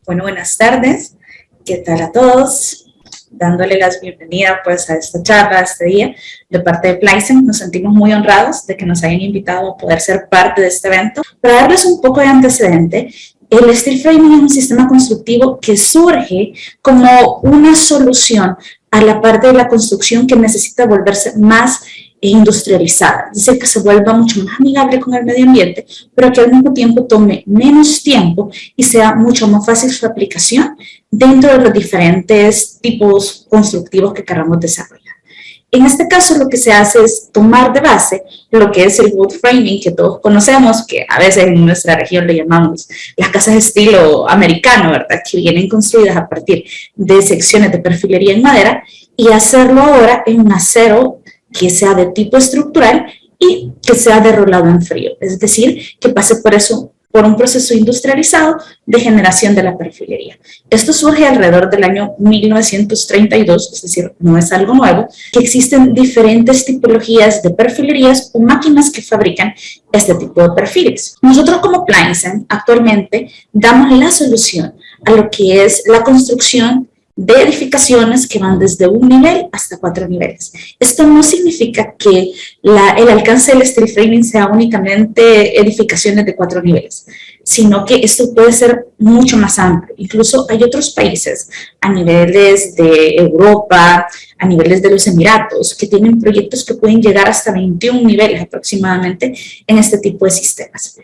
Bueno, buenas tardes. ¿Qué tal a todos? Dándole las bienvenidas pues a esta charla, a este día, de parte de Plizen. Nos sentimos muy honrados de que nos hayan invitado a poder ser parte de este evento. Para darles un poco de antecedente, el steel framing es un sistema constructivo que surge como una solución a la parte de la construcción que necesita volverse más industrializada, es decir, que se vuelva mucho más amigable con el medio ambiente, pero que al mismo tiempo tome menos tiempo y sea mucho más fácil su aplicación dentro de los diferentes tipos constructivos que queramos desarrollar. En este caso, lo que se hace es tomar de base lo que es el wood framing, que todos conocemos, que a veces en nuestra región le llamamos las casas de estilo americano, ¿verdad? Que vienen construidas a partir de secciones de perfilería en madera, y hacerlo ahora en un acero que sea de tipo estructural y que sea de rolado en frío, es decir, que pase por un proceso industrializado de generación de la perfilería. Esto surge alrededor del año 1932, es decir, no es algo nuevo, que existen diferentes tipologías de perfilerías o máquinas que fabrican este tipo de perfiles. Nosotros como Plizen actualmente damos la solución a lo que es la construcción de edificaciones que van desde un nivel hasta 4 niveles. Esto no significa que el alcance del steel framing sea únicamente edificaciones de 4 niveles, sino que esto puede ser mucho más amplio. Incluso hay otros países a niveles de Europa, a niveles de los Emiratos, que tienen proyectos que pueden llegar hasta 21 niveles aproximadamente en este tipo de sistemas.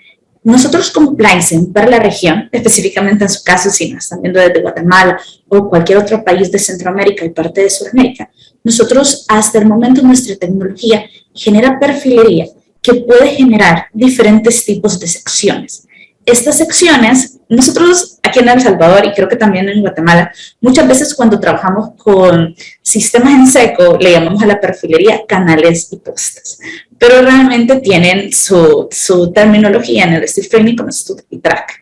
Nosotros como Plizen, para la región, específicamente en su caso, si nos están viendo desde Guatemala o cualquier otro país de Centroamérica y parte de Sudamérica, nosotros hasta el momento nuestra tecnología genera perfilería que puede generar diferentes tipos de secciones. Estas secciones, nosotros aquí en El Salvador y creo que también en Guatemala, muchas veces cuando trabajamos con sistemas en seco, le llamamos a la perfilería canales y postes, pero realmente tienen su terminología en el steel framing como stud y track.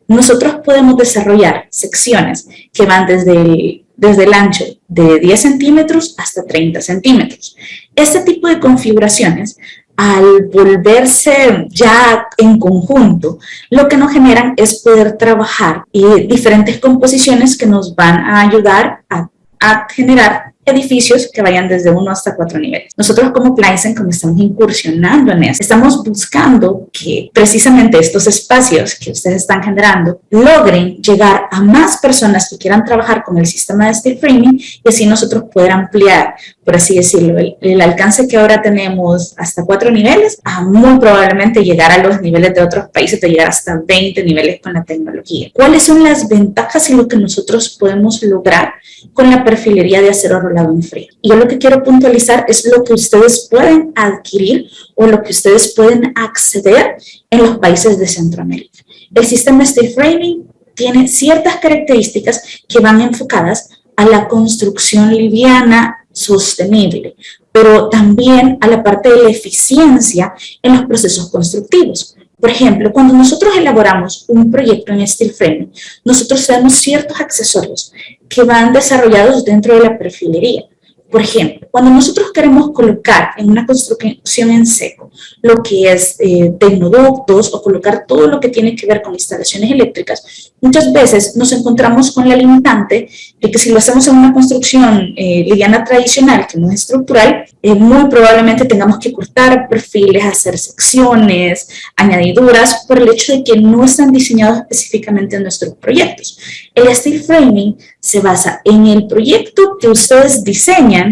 Nosotros podemos desarrollar secciones que van desde el ancho de 10 centímetros hasta 30 centímetros. Este tipo de configuraciones, al volverse ya en conjunto, lo que nos generan es poder trabajar diferentes composiciones que nos van a ayudar a generar edificios que vayan desde 1 hasta 4 niveles. Nosotros como Plizen, como estamos incursionando en eso, estamos buscando que precisamente estos espacios que ustedes están generando logren llegar a más personas que quieran trabajar con el sistema de steel framing y así nosotros poder ampliar, por así decirlo, el alcance que ahora tenemos hasta 4 niveles, a muy probablemente llegar a los niveles de otros países, de llegar hasta 20 niveles con la tecnología. ¿Cuáles son las ventajas y lo que nosotros podemos lograr con la perfilería de acero rolado en frío? Y yo lo que quiero puntualizar es lo que ustedes pueden adquirir o lo que ustedes pueden acceder en los países de Centroamérica. El sistema steel framing tiene ciertas características que van enfocadas a la construcción liviana, sostenible, pero también a la parte de la eficiencia en los procesos constructivos. Por ejemplo, cuando nosotros elaboramos un proyecto en steel framing, nosotros tenemos ciertos accesorios que van desarrollados dentro de la perfilería. Por ejemplo, cuando nosotros queremos colocar en una construcción en seco lo que es tecnoductos o colocar todo lo que tiene que ver con instalaciones eléctricas, muchas veces nos encontramos con la limitante de que si lo hacemos en una construcción liviana tradicional, que no es estructural, muy probablemente tengamos que cortar perfiles, hacer secciones, añadiduras, por el hecho de que no están diseñados específicamente en nuestros proyectos. El steel framing se basa en el proyecto que ustedes diseñan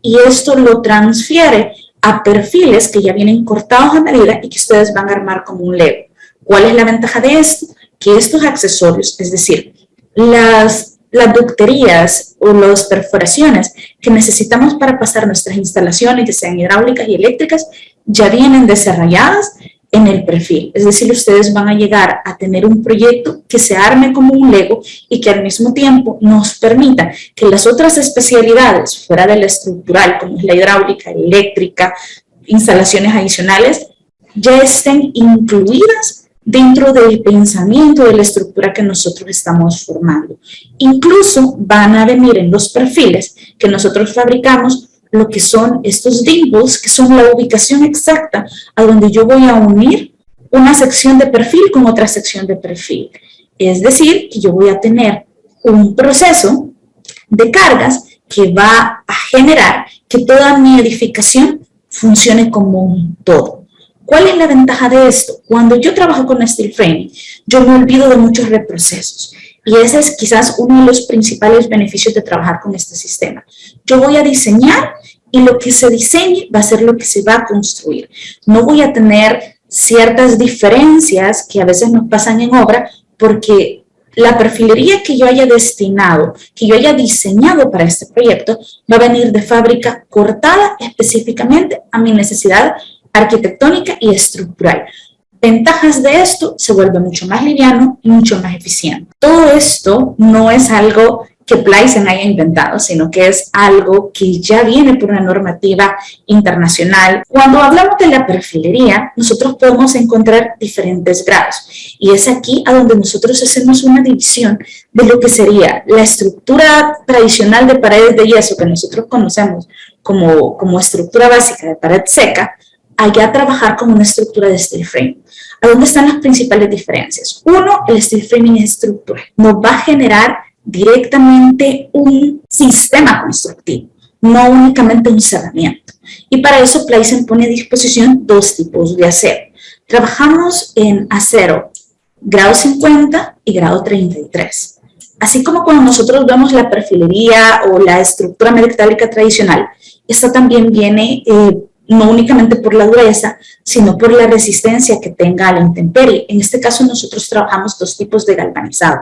y esto lo transfiere a perfiles que ya vienen cortados a medida y que ustedes van a armar como un Lego. ¿Cuál es la ventaja de esto? Que estos accesorios, es decir, las ducterías o las perforaciones que necesitamos para pasar nuestras instalaciones, que sean hidráulicas y eléctricas, ya vienen desarrolladas en el perfil. Es decir, ustedes van a llegar a tener un proyecto que se arme como un Lego y que al mismo tiempo nos permita que las otras especialidades fuera de la estructural, como es la hidráulica, eléctrica, instalaciones adicionales, ya estén incluidas dentro del pensamiento de la estructura que nosotros estamos formando. Incluso van a venir en los perfiles que nosotros fabricamos lo que son estos dimples, que son la ubicación exacta a donde yo voy a unir una sección de perfil con otra sección de perfil. Es decir, que yo voy a tener un proceso de cargas que va a generar que toda mi edificación funcione como un todo. ¿Cuál es la ventaja de esto? Cuando yo trabajo con steel framing, yo me olvido de muchos reprocesos. Y ese es quizás uno de los principales beneficios de trabajar con este sistema. Yo voy a diseñar y lo que se diseñe va a ser lo que se va a construir. No voy a tener ciertas diferencias que a veces nos pasan en obra porque la perfilería que yo haya destinado, que yo haya diseñado para este proyecto, va a venir de fábrica cortada específicamente a mi necesidad arquitectónica y estructural. Ventajas de esto, se vuelve mucho más liviano y mucho más eficiente. Todo esto no es algo que Plysen haya inventado, sino que es algo que ya viene por una normativa internacional. Cuando hablamos de la perfilería, nosotros podemos encontrar diferentes grados. Y es aquí a donde nosotros hacemos una división de lo que sería la estructura tradicional de paredes de yeso, que nosotros conocemos como estructura básica de pared seca, allá trabajar con una estructura de steel frame. ¿A dónde están las principales diferencias? Uno, el steel framing es estructural. Nos va a generar directamente un sistema constructivo, no únicamente un cerramiento. Y para eso Plysen pone a disposición dos tipos de acero. Trabajamos en acero grado 50 y grado 33. Así como cuando nosotros vemos la perfilería o la estructura metálica tradicional, esta también viene no únicamente por la dureza, sino por la resistencia que tenga a la intemperie. En este caso nosotros trabajamos dos tipos de galvanizado,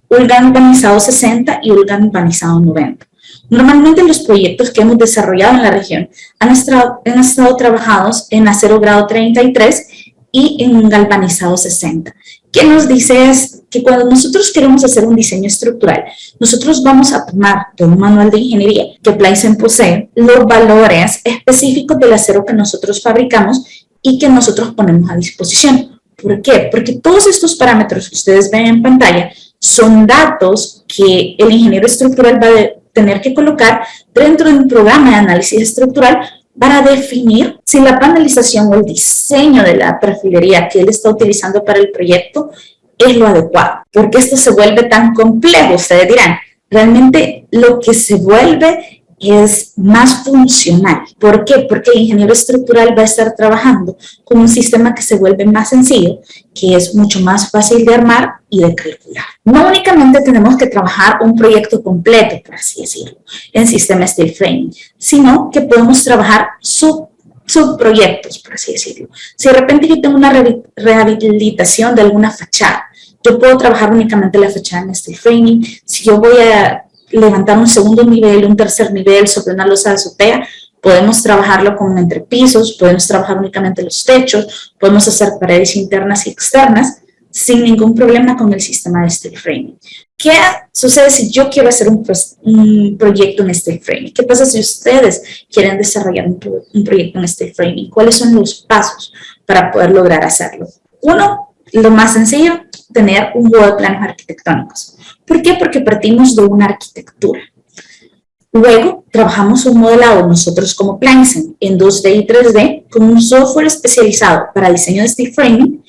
un galvanizado 60 y un galvanizado 90. Normalmente los proyectos que hemos desarrollado en la región han estado trabajados en acero grado 33 y en un galvanizado 60. ¿Qué nos dice? Es que cuando nosotros queremos hacer un diseño estructural, nosotros vamos a tomar de un manual de ingeniería que Plysen posee los valores específicos del acero que nosotros fabricamos y que nosotros ponemos a disposición. ¿Por qué? Porque todos estos parámetros que ustedes ven en pantalla son datos que el ingeniero estructural va a tener que colocar dentro de un programa de análisis estructural para definir si la panelización o el diseño de la perfilería que él está utilizando para el proyecto es lo adecuado. ¿Por qué esto se vuelve tan complejo? Ustedes dirán, realmente lo que se vuelve es más funcional. ¿Por qué? Porque el ingeniero estructural va a estar trabajando con un sistema que se vuelve más sencillo, que es mucho más fácil de armar y de calcular. No únicamente tenemos que trabajar un proyecto completo, por así decirlo, en sistema steel framing, sino que podemos trabajar subproyectos, por así decirlo. Si de repente yo tengo una rehabilitación de alguna fachada, yo puedo trabajar únicamente la fachada en steel framing. Si yo voy a levantar un segundo nivel, un tercer nivel sobre una losa de azotea, podemos trabajarlo con entrepisos, podemos trabajar únicamente los techos, podemos hacer paredes internas y externas sin ningún problema con el sistema de steel framing. ¿Qué sucede si yo quiero hacer un proyecto en steel framing? ¿Qué pasa si ustedes quieren desarrollar un proyecto en steel framing? ¿Cuáles son los pasos para poder lograr hacerlo? Uno, lo más sencillo, tener un juego de planos arquitectónicos. ¿Por qué? Porque partimos de una arquitectura. Luego, trabajamos un modelado nosotros como Plysen en 2D y 3D con un software especializado para diseño de steel framing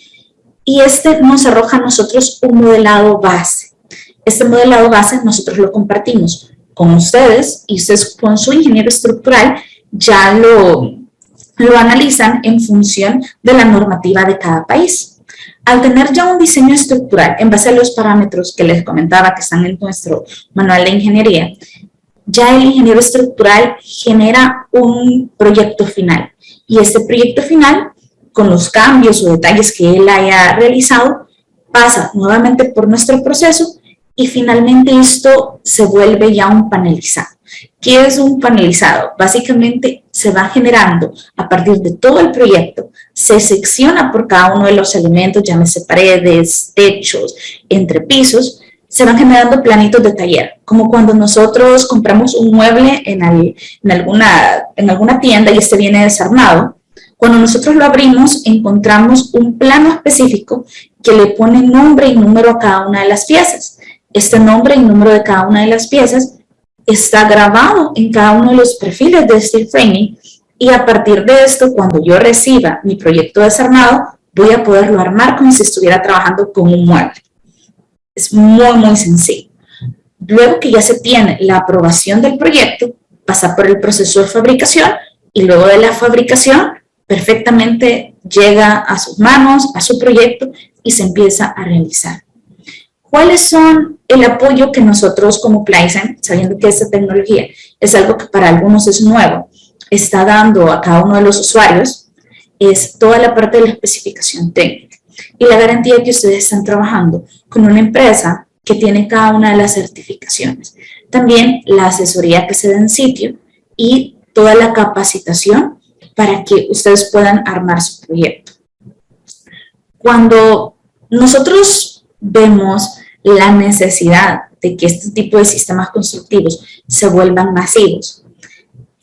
y este nos arroja a nosotros un modelado base. Este modelado base nosotros lo compartimos con ustedes y ustedes con su ingeniero estructural ya lo analizan en función de la normativa de cada país. Al tener ya un diseño estructural en base a los parámetros que les comentaba que están en nuestro manual de ingeniería, ya el ingeniero estructural genera un proyecto final. Y este proyecto final, con los cambios o detalles que él haya realizado, pasa nuevamente por nuestro proceso y finalmente esto se vuelve ya un panelizado. ¿Qué es un panelizado? Básicamente se va generando a partir de todo el proyecto, se secciona por cada uno de los elementos, llámese paredes, techos, entrepisos, se van generando planitos de taller, como cuando nosotros compramos un mueble en alguna tienda y este viene desarmado. Cuando nosotros lo abrimos, encontramos un plano específico que le pone nombre y número a cada una de las piezas. Este nombre y número de cada una de las piezas está grabado en cada uno de los perfiles de steel framing y a partir de esto, cuando yo reciba mi proyecto desarmado, voy a poderlo armar como si estuviera trabajando con un mueble. Es muy, muy sencillo. Luego que ya se tiene la aprobación del proyecto, pasa por el proceso de fabricación y luego de la fabricación perfectamente llega a sus manos, a su proyecto y se empieza a realizar. ¿Cuáles son el apoyo que nosotros como Plizen, sabiendo que esta tecnología es algo que para algunos es nuevo, está dando a cada uno de los usuarios? Es toda la parte de la especificación técnica y la garantía de que ustedes están trabajando con una empresa que tiene cada una de las certificaciones. También la asesoría que se da en sitio y toda la capacitación para que ustedes puedan armar su proyecto. Cuando nosotros vemos la necesidad de que este tipo de sistemas constructivos se vuelvan masivos,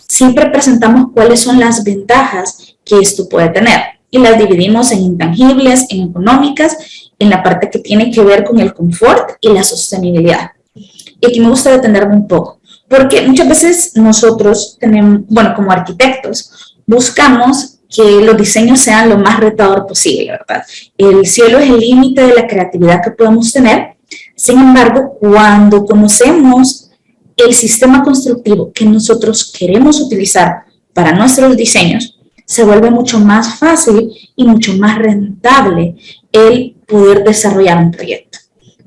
siempre presentamos cuáles son las ventajas que esto puede tener y las dividimos en intangibles, en económicas, en la parte que tiene que ver con el confort y la sostenibilidad. Y aquí me gusta detenerme un poco, porque muchas veces nosotros tenemos, bueno, como arquitectos, buscamos que los diseños sean lo más retador posible, ¿verdad? El cielo es el límite de la creatividad que podemos tener. Sin embargo, cuando conocemos el sistema constructivo que nosotros queremos utilizar para nuestros diseños, se vuelve mucho más fácil y mucho más rentable el poder desarrollar un proyecto.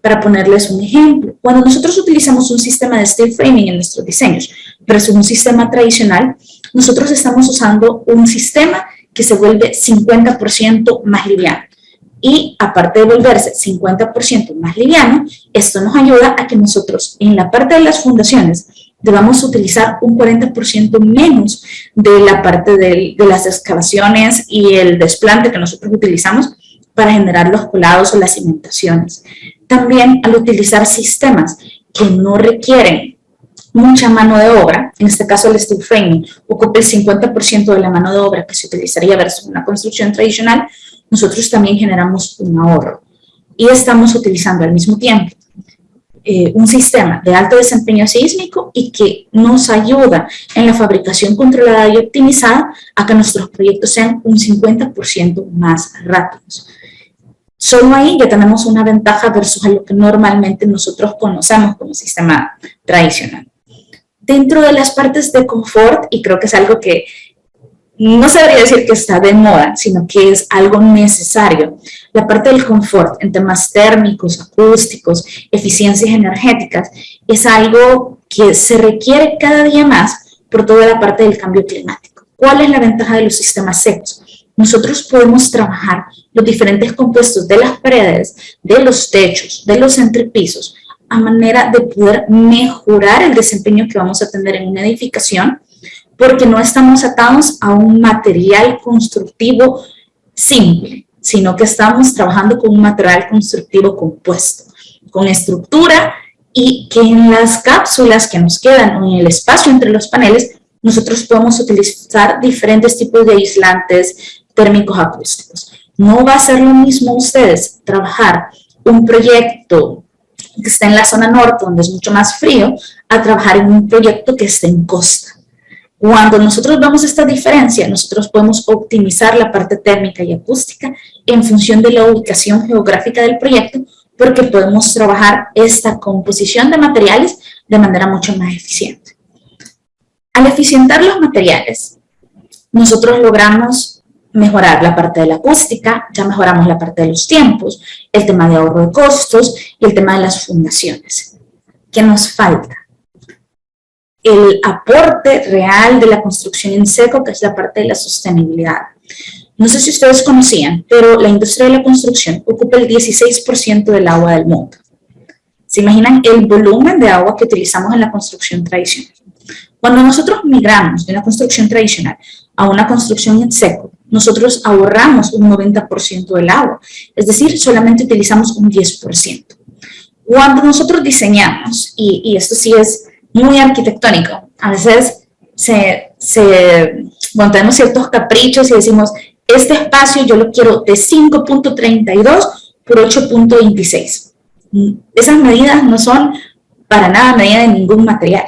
Para ponerles un ejemplo, cuando nosotros utilizamos un sistema de steel framing en nuestros diseños versus un sistema tradicional, nosotros estamos usando un sistema que se vuelve 50% más liviano. Y aparte de volverse 50% más liviano, esto nos ayuda a que nosotros en la parte de las fundaciones debamos utilizar un 40% menos de la parte de las excavaciones y el desplante que nosotros utilizamos para generar los colados o las cimentaciones. También al utilizar sistemas que no requieren mucha mano de obra, en este caso el steel framing ocupa el 50% de la mano de obra que se utilizaría versus una construcción tradicional, nosotros también generamos un ahorro y estamos utilizando al mismo tiempo un sistema de alto desempeño sísmico y que nos ayuda en la fabricación controlada y optimizada a que nuestros proyectos sean un 50% más rápidos. Solo ahí ya tenemos una ventaja versus a lo que normalmente nosotros conocemos como sistema tradicional. Dentro de las partes de confort, y creo que es algo que no se debería decir que está de moda, sino que es algo necesario. La parte del confort en temas térmicos, acústicos, eficiencias energéticas, es algo que se requiere cada día más por toda la parte del cambio climático. ¿Cuál es la ventaja de los sistemas secos? Nosotros podemos trabajar los diferentes compuestos de las paredes, de los techos, de los entrepisos, a manera de poder mejorar el desempeño que vamos a tener en una edificación, porque no estamos atados a un material constructivo simple, sino que estamos trabajando con un material constructivo compuesto, con estructura y que en las cápsulas que nos quedan o en el espacio entre los paneles, nosotros podemos utilizar diferentes tipos de aislantes térmicos acústicos. No va a ser lo mismo ustedes trabajar un proyecto que está en la zona norte, donde es mucho más frío, a trabajar en un proyecto que esté en costa. Cuando nosotros vemos esta diferencia, nosotros podemos optimizar la parte térmica y acústica en función de la ubicación geográfica del proyecto, porque podemos trabajar esta composición de materiales de manera mucho más eficiente. Al eficientar los materiales, nosotros logramos mejorar la parte de la acústica, ya mejoramos la parte de los tiempos, el tema de ahorro de costos y el tema de las fundaciones. ¿Qué nos falta? El aporte real de la construcción en seco, que es la parte de la sostenibilidad. No sé si ustedes conocían, pero la industria de la construcción ocupa el 16% del agua del mundo. ¿Se imaginan el volumen de agua que utilizamos en la construcción tradicional? Cuando nosotros migramos de una construcción tradicional a una construcción en seco, nosotros ahorramos un 90% del agua, es decir, solamente utilizamos un 10%. Cuando nosotros diseñamos, y esto sí es muy arquitectónico, a veces bueno, tenemos ciertos caprichos y decimos, este espacio yo lo quiero de 5.32 por 8.26. Esas medidas no son para nada medida de ningún material.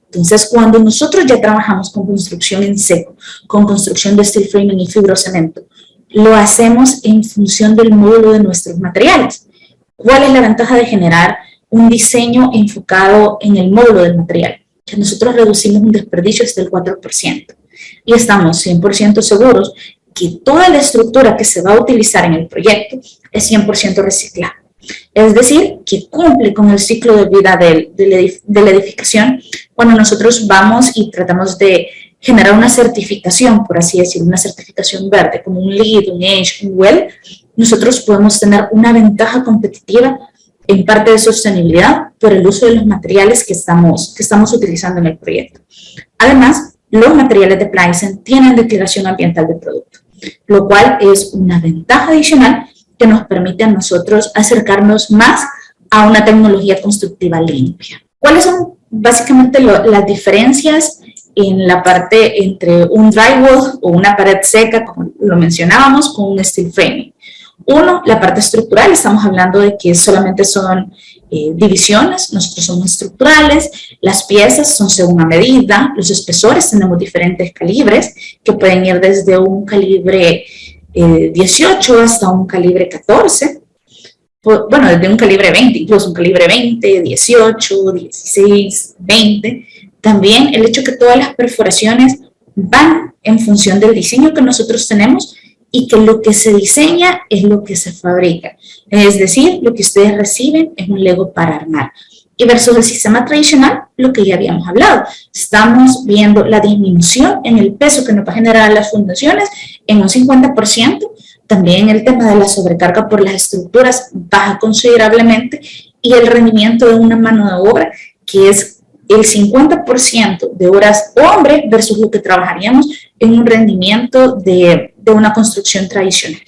Entonces, cuando nosotros ya trabajamos con construcción en seco, con construcción de steel framing y fibrocemento, lo hacemos en función del módulo de nuestros materiales. ¿Cuál es la ventaja de generar un diseño enfocado en el módulo del material? Que nosotros reducimos un desperdicio hasta el 4% y estamos 100% seguros que toda la estructura que se va a utilizar en el proyecto es 100% reciclable. Es decir, que cumple con el ciclo de vida de la edificación cuando nosotros vamos y tratamos de generar una certificación, por así decirlo, una certificación verde, como un LEED, un EDGE, un WELL. Nosotros podemos tener una ventaja competitiva en parte de sostenibilidad por el uso de los materiales que estamos utilizando en el proyecto. Además, los materiales de Plysen tienen declaración ambiental de producto, lo cual es una ventaja adicional que nos permite a nosotros acercarnos más a una tecnología constructiva limpia. ¿Cuáles son básicamente las diferencias en la parte entre un drywall o una pared seca, como lo mencionábamos, con un steel framing? Uno, la parte estructural, estamos hablando de que solamente son divisiones, nosotros somos estructurales, las piezas son según a medida, los espesores tenemos diferentes calibres que pueden ir desde un calibre 18 hasta un calibre 14, bueno, desde un calibre 20, incluso un calibre 20, 18, 16, 20. También el hecho que todas las perforaciones van en función del diseño que nosotros tenemos y que lo que se diseña es lo que se fabrica. Es decir, lo que ustedes reciben es un Lego para armar. Y versus el sistema tradicional, lo que ya habíamos hablado. Estamos viendo la disminución en el peso que nos va a generar las fundaciones en un 50%. También el tema de la sobrecarga por las estructuras baja considerablemente y el rendimiento de una mano de obra que es el 50% de horas hombre versus lo que trabajaríamos en un rendimiento de una construcción tradicional.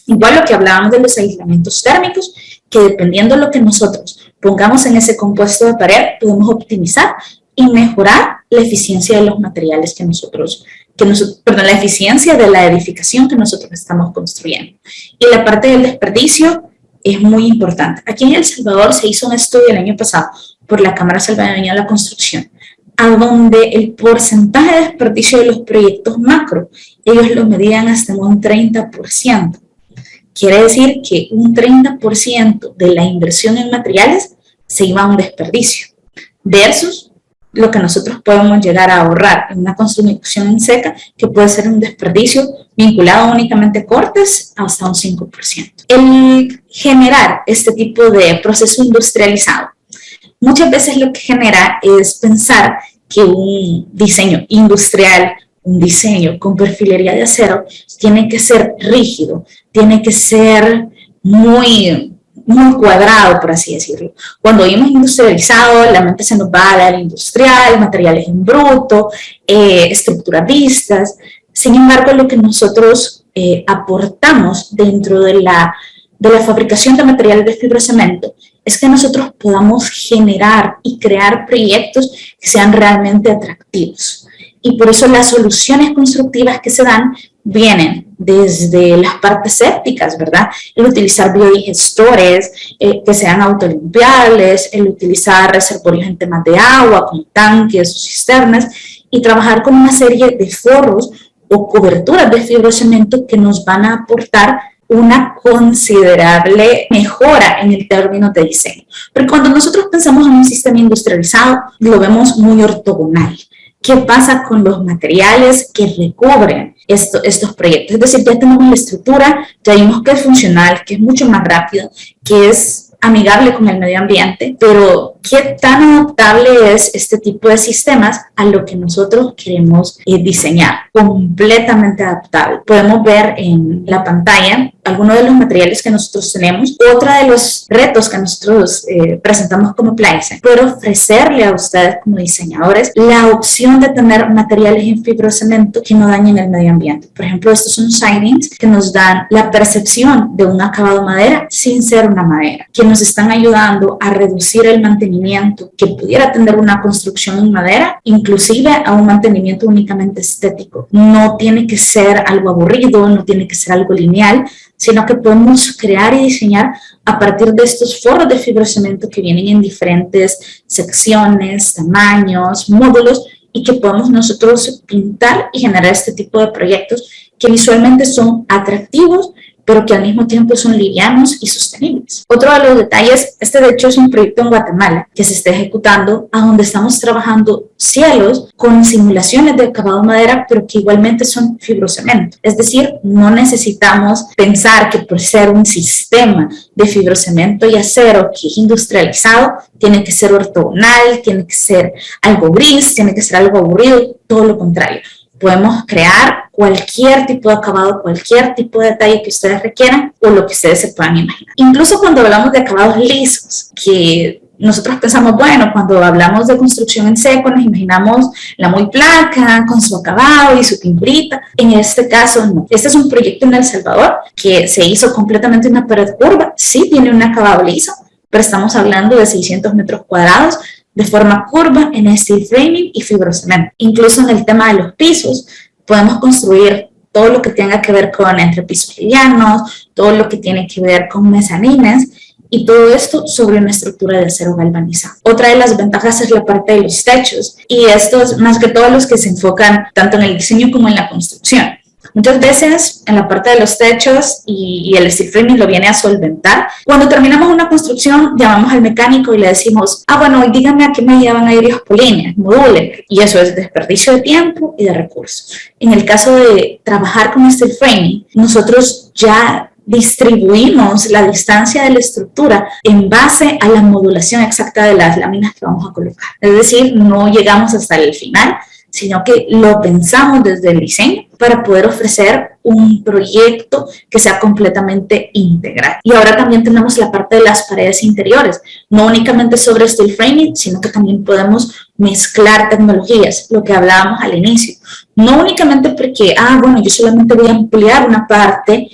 Igual lo que hablábamos de los aislamientos térmicos, que dependiendo de lo que nosotros pongamos en ese compuesto de pared, podemos optimizar y mejorar la eficiencia de los materiales la eficiencia de la edificación que nosotros estamos construyendo. Y la parte del desperdicio es muy importante. Aquí en El Salvador se hizo un estudio el año pasado por la Cámara Salvadoreña de la Construcción, a donde el porcentaje de desperdicio de los proyectos macro, ellos lo medían hasta un 30%. Quiere decir que un 30% de la inversión en materiales se iba a un desperdicio, versus lo que nosotros podemos llegar a ahorrar en una construcción en seca, que puede ser un desperdicio vinculado únicamente a cortes hasta un 5%. El generar este tipo de proceso industrializado, muchas veces lo que genera es pensar que un diseño industrial, un diseño con perfilería de acero, tiene que ser rígido, tiene que ser muy cuadrado, por así decirlo. Cuando oímos industrializado, la mente se nos va a dar industrial, materiales en bruto, estructuras vistas. Sin embargo, lo que nosotros aportamos dentro de la fabricación de materiales de fibrocemento es que nosotros podamos generar y crear proyectos que sean realmente atractivos. Y por eso las soluciones constructivas que se dan vienen desde las partes sépticas, ¿verdad? El utilizar biodigestores que sean autolimpiables, el utilizar reservorios en temas de agua, como tanques o cisternas, y trabajar con una serie de forros o coberturas de fibrocemento que nos van a aportar una considerable mejora en el término de diseño. Pero cuando nosotros pensamos en un sistema industrializado, lo vemos muy ortogonal. ¿Qué pasa con los materiales que recubren estos proyectos? Es decir, ya tenemos la estructura, ya vimos que es funcional, que es mucho más rápido, que es amigable con el medio ambiente, pero ¿qué tan adaptable es este tipo de sistemas a lo que nosotros queremos diseñar? Completamente adaptable. Podemos ver en la pantalla algunos de los materiales que nosotros tenemos. Otro de los retos que nosotros presentamos como Plysen, poder ofrecerle a ustedes como diseñadores la opción de tener materiales en fibrocemento que no dañen el medio ambiente. Por ejemplo, estos son sidings que nos dan la percepción de un acabado madera sin ser una madera, que nos están ayudando a reducir el mantenimiento que pudiera tener una construcción en madera, inclusive a un mantenimiento únicamente estético. No tiene que ser algo aburrido, no tiene que ser algo lineal, sino que podemos crear y diseñar a partir de estos forros de fibrocemento que vienen en diferentes secciones, tamaños, módulos, y que podemos nosotros pintar y generar este tipo de proyectos que visualmente son atractivos, pero que al mismo tiempo son livianos y sostenibles. Otro de los detalles, este de hecho es un proyecto en Guatemala que se está ejecutando, a donde estamos trabajando cielos con simulaciones de acabado madera, pero que igualmente son fibrocemento. Es decir, no necesitamos pensar que por ser un sistema de fibrocemento y acero que es industrializado, tiene que ser ortogonal, tiene que ser algo gris, tiene que ser algo aburrido, todo lo contrario. Podemos crear cualquier tipo de acabado, cualquier tipo de detalle que ustedes requieran o lo que ustedes se puedan imaginar. Incluso cuando hablamos de acabados lisos, que nosotros pensamos, bueno, cuando hablamos de construcción en seco, nos imaginamos la muy placa con su acabado y su pinturita. En este caso, no. Este es un proyecto en El Salvador que se hizo completamente en una pared curva. Sí tiene un acabado liso, pero estamos hablando de 600 metros cuadrados de forma curva en steel framing y fibrocemento. Incluso en el tema de los pisos, podemos construir todo lo que tenga que ver con entrepisos livianos, todo lo que tiene que ver con mezanines, y todo esto sobre una estructura de acero galvanizado. Otra de las ventajas es la parte de los techos, y esto es más que todo los que se enfocan tanto en el diseño como en la construcción. Muchas veces en la parte de los techos y el steel framing lo viene a solventar. Cuando terminamos una construcción, llamamos al mecánico y le decimos, bueno, dígame a qué medida van a ir los polines, modulen. Y eso es desperdicio de tiempo y de recursos. En el caso de trabajar con steel framing, nosotros ya distribuimos la distancia de la estructura en base a la modulación exacta de las láminas que vamos a colocar. Es decir, no llegamos hasta el final, sino que lo pensamos desde el diseño para poder ofrecer un proyecto que sea completamente integral. Y ahora también tenemos la parte de las paredes interiores, no únicamente sobre steel framing, sino que también podemos mezclar tecnologías, lo que hablábamos al inicio. No únicamente porque, bueno, yo solamente voy a ampliar una parte,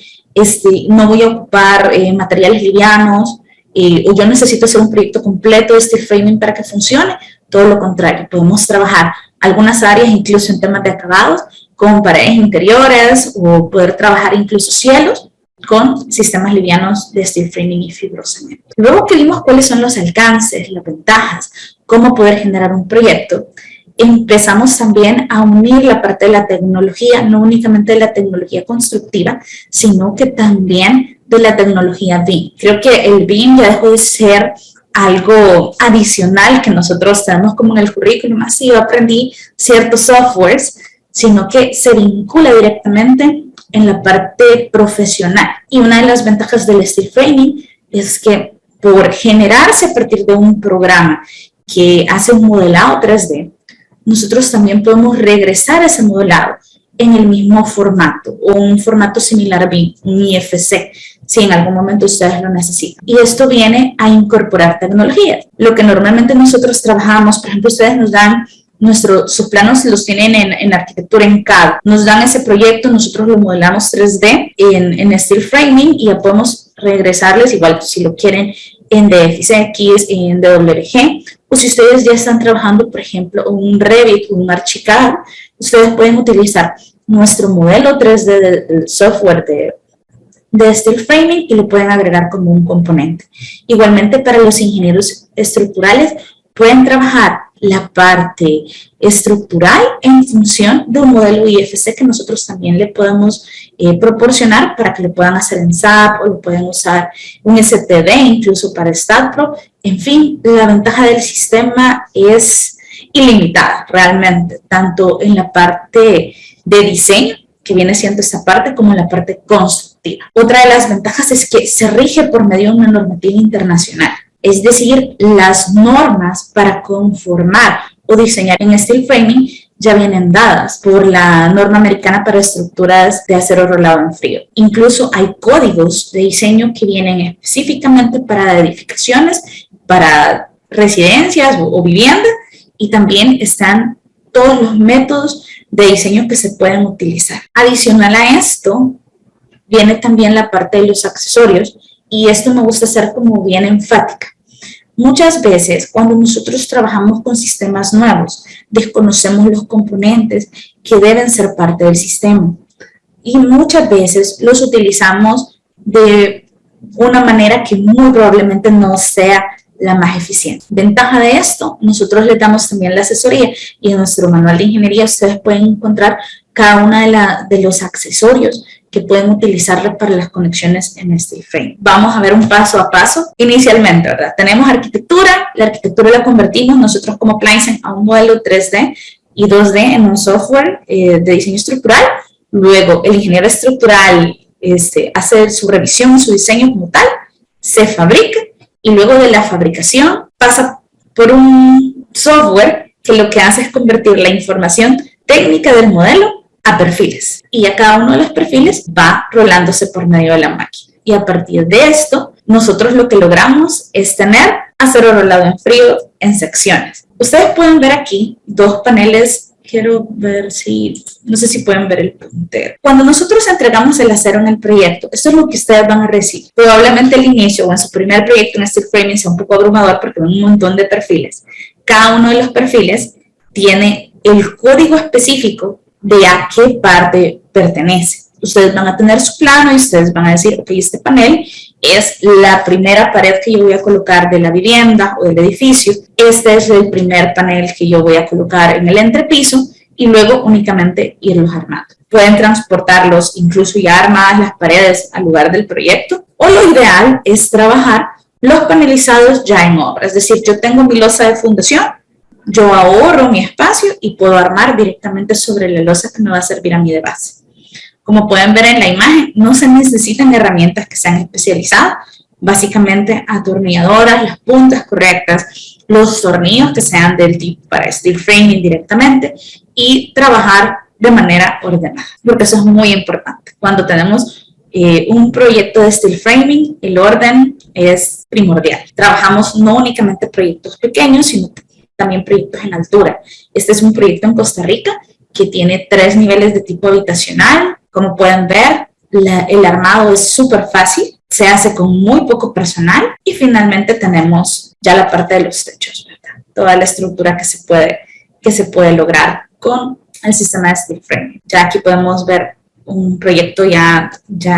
no voy a ocupar materiales livianos, o yo necesito hacer un proyecto completo de steel framing para que funcione. Todo lo contrario, podemos trabajar algunas áreas incluso en temas de acabados con paredes interiores o poder trabajar incluso cielos con sistemas livianos de steel framing y fibrocemento. Luego que vimos cuáles son los alcances, las ventajas, cómo poder generar un proyecto, empezamos también a unir la parte de la tecnología, no únicamente de la tecnología constructiva, sino que también de la tecnología BIM. Creo que el BIM ya dejó de ser algo adicional que nosotros tenemos como en el currículum, así yo aprendí ciertos softwares, sino que se vincula directamente en la parte profesional. Y una de las ventajas del steel framing es que por generarse a partir de un programa que hace un modelado 3D, nosotros también podemos regresar a ese modelado en el mismo formato o un formato similar a BIM, un IFC, si en algún momento ustedes lo necesitan. Y esto viene a incorporar tecnologías. Lo que normalmente nosotros trabajamos, por ejemplo, ustedes nos dan sus planos, los tienen en arquitectura en CAD, nos dan ese proyecto, nosotros lo modelamos 3D en steel framing y ya podemos regresarles, igual si lo quieren en DFX, en DWG, o si ustedes ya están trabajando, por ejemplo, un Revit, un Archicad, ustedes pueden utilizar nuestro modelo 3D del software de steel framing y lo pueden agregar como un componente. Igualmente para los ingenieros estructurales pueden trabajar la parte estructural en función de un modelo IFC que nosotros también le podemos proporcionar para que lo puedan hacer en SAP o lo pueden usar un STD incluso para StatPro. En fin, la ventaja del sistema es ilimitada realmente, tanto en la parte de diseño, que viene siendo esta parte, como en la parte constructiva. Otra de las ventajas es que se rige por medio de una normativa internacional. Es decir, las normas para conformar o diseñar en steel framing ya vienen dadas por la norma americana para estructuras de acero rolado en frío. Incluso hay códigos de diseño que vienen específicamente para edificaciones, para residencias o viviendas, y también están todos los métodos de diseño que se pueden utilizar. Adicional a esto, viene también la parte de los accesorios, y esto me gusta ser como bien enfática. Muchas veces cuando nosotros trabajamos con sistemas nuevos, desconocemos los componentes que deben ser parte del sistema. Y muchas veces los utilizamos de una manera que muy probablemente no sea la más eficiente. Ventaja de esto, nosotros les damos también la asesoría y en nuestro manual de ingeniería ustedes pueden encontrar cada una de los accesorios que pueden utilizarla para las conexiones en SteelFrame. Vamos a ver un paso a paso. Inicialmente, ¿verdad? Tenemos arquitectura. La arquitectura la convertimos nosotros como Pliesen a un modelo 3D y 2D en un software de diseño estructural. Luego, el ingeniero estructural hace su revisión, su diseño como tal, se fabrica y luego de la fabricación pasa por un software que lo que hace es convertir la información técnica del modelo a perfiles. Y a cada uno de los perfiles va rolándose por medio de la máquina. Y a partir de esto, nosotros lo que logramos es tener acero rolado en frío en secciones. Ustedes pueden ver aquí dos paneles. Quiero ver si, no sé si pueden ver el puntero. Cuando nosotros entregamos el acero en el proyecto, esto es lo que ustedes van a recibir. Probablemente al inicio o en su primer proyecto en SteelFraming sea un poco abrumador porque ven un montón de perfiles. Cada uno de los perfiles tiene el código específico de a qué parte pertenece. Ustedes van a tener su plano y ustedes van a decir, ok, este panel es la primera pared que yo voy a colocar de la vivienda o del edificio. Este es el primer panel que yo voy a colocar en el entrepiso y luego únicamente irlos armando. Pueden transportarlos incluso ya armadas las paredes al lugar del proyecto, o lo ideal es trabajar los panelizados ya en obra. Es decir, yo tengo mi losa de fundación, yo ahorro mi espacio y puedo armar directamente sobre la losa que me va a servir a mí de base. Como pueden ver en la imagen, no se necesitan herramientas que sean especializadas, básicamente atornilladoras, las puntas correctas, los tornillos que sean del tipo para SteelFraming directamente y trabajar de manera ordenada, porque eso es muy importante. Cuando tenemos un proyecto de SteelFraming, el orden es primordial. Trabajamos no únicamente proyectos pequeños, sino también proyectos en altura. Este es un proyecto en Costa Rica que tiene 3 niveles de tipo habitacional. Como pueden ver, el armado es súper fácil, se hace con muy poco personal y finalmente tenemos ya la parte de los techos, ¿verdad? Toda la estructura que se puede lograr con el sistema de SteelFraming. Ya aquí podemos ver un proyecto ya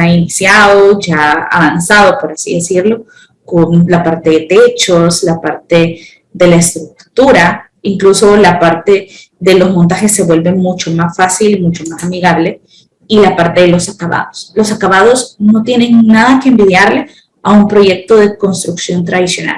iniciado, ya avanzado, por así decirlo, con la parte de techos, la parte de la estructura, incluso la parte de los montajes se vuelve mucho más fácil y mucho más amigable, y la parte de los acabados. Los acabados no tienen nada que envidiarle a un proyecto de construcción tradicional,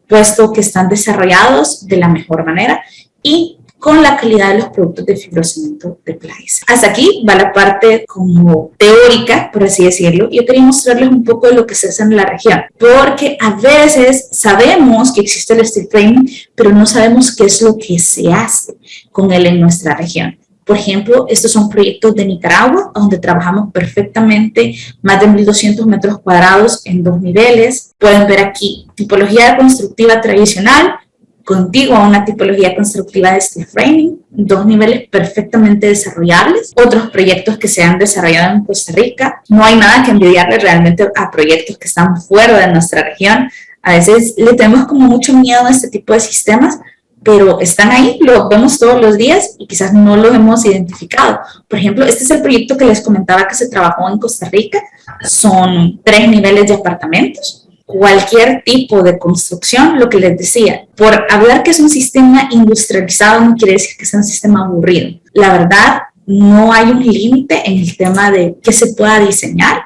puesto que están desarrollados de la mejor manera y con la calidad de los productos de fibrocemento de Pliesen. Hasta aquí va la parte como teórica, por así decirlo. Yo quería mostrarles un poco de lo que se hace en la región, porque a veces sabemos que existe el SteelFraming, pero no sabemos qué es lo que se hace con él en nuestra región. Por ejemplo, estos son proyectos de Nicaragua, donde trabajamos perfectamente más de 1.200 metros cuadrados en 2 niveles. Pueden ver aquí tipología constructiva tradicional, contigua a una tipología constructiva de SteelFraming, 2 niveles perfectamente desarrollables. Otros proyectos que se han desarrollado en Costa Rica, no hay nada que envidiarle realmente a proyectos que están fuera de nuestra región. A veces le tenemos como mucho miedo a este tipo de sistemas, pero están ahí, los vemos todos los días y quizás no los hemos identificado. Por ejemplo, este es el proyecto que les comentaba que se trabajó en Costa Rica. Son 3 niveles de apartamentos. Cualquier tipo de construcción, lo que les decía, por hablar que es un sistema industrializado no quiere decir que sea un sistema aburrido. La verdad, no hay un límite en el tema de qué se pueda diseñar.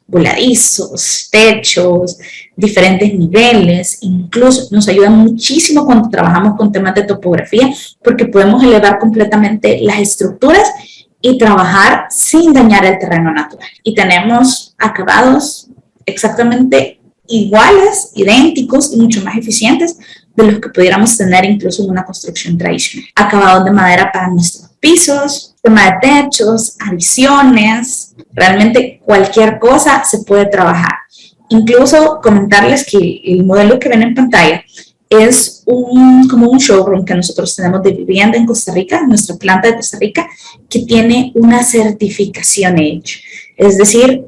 Voladizos, techos, diferentes niveles, incluso nos ayuda muchísimo cuando trabajamos con temas de topografía porque podemos elevar completamente las estructuras y trabajar sin dañar el terreno natural. Y tenemos acabados exactamente iguales, idénticos y mucho más eficientes de los que pudiéramos tener incluso en una construcción tradicional. Acabados de madera para nuestros pisos, tema de techos, adiciones, realmente cualquier cosa se puede trabajar. Incluso comentarles que el modelo que ven en pantalla es como un showroom que nosotros tenemos de vivienda en Costa Rica, nuestra planta de Costa Rica, que tiene una certificación Edge. Es decir,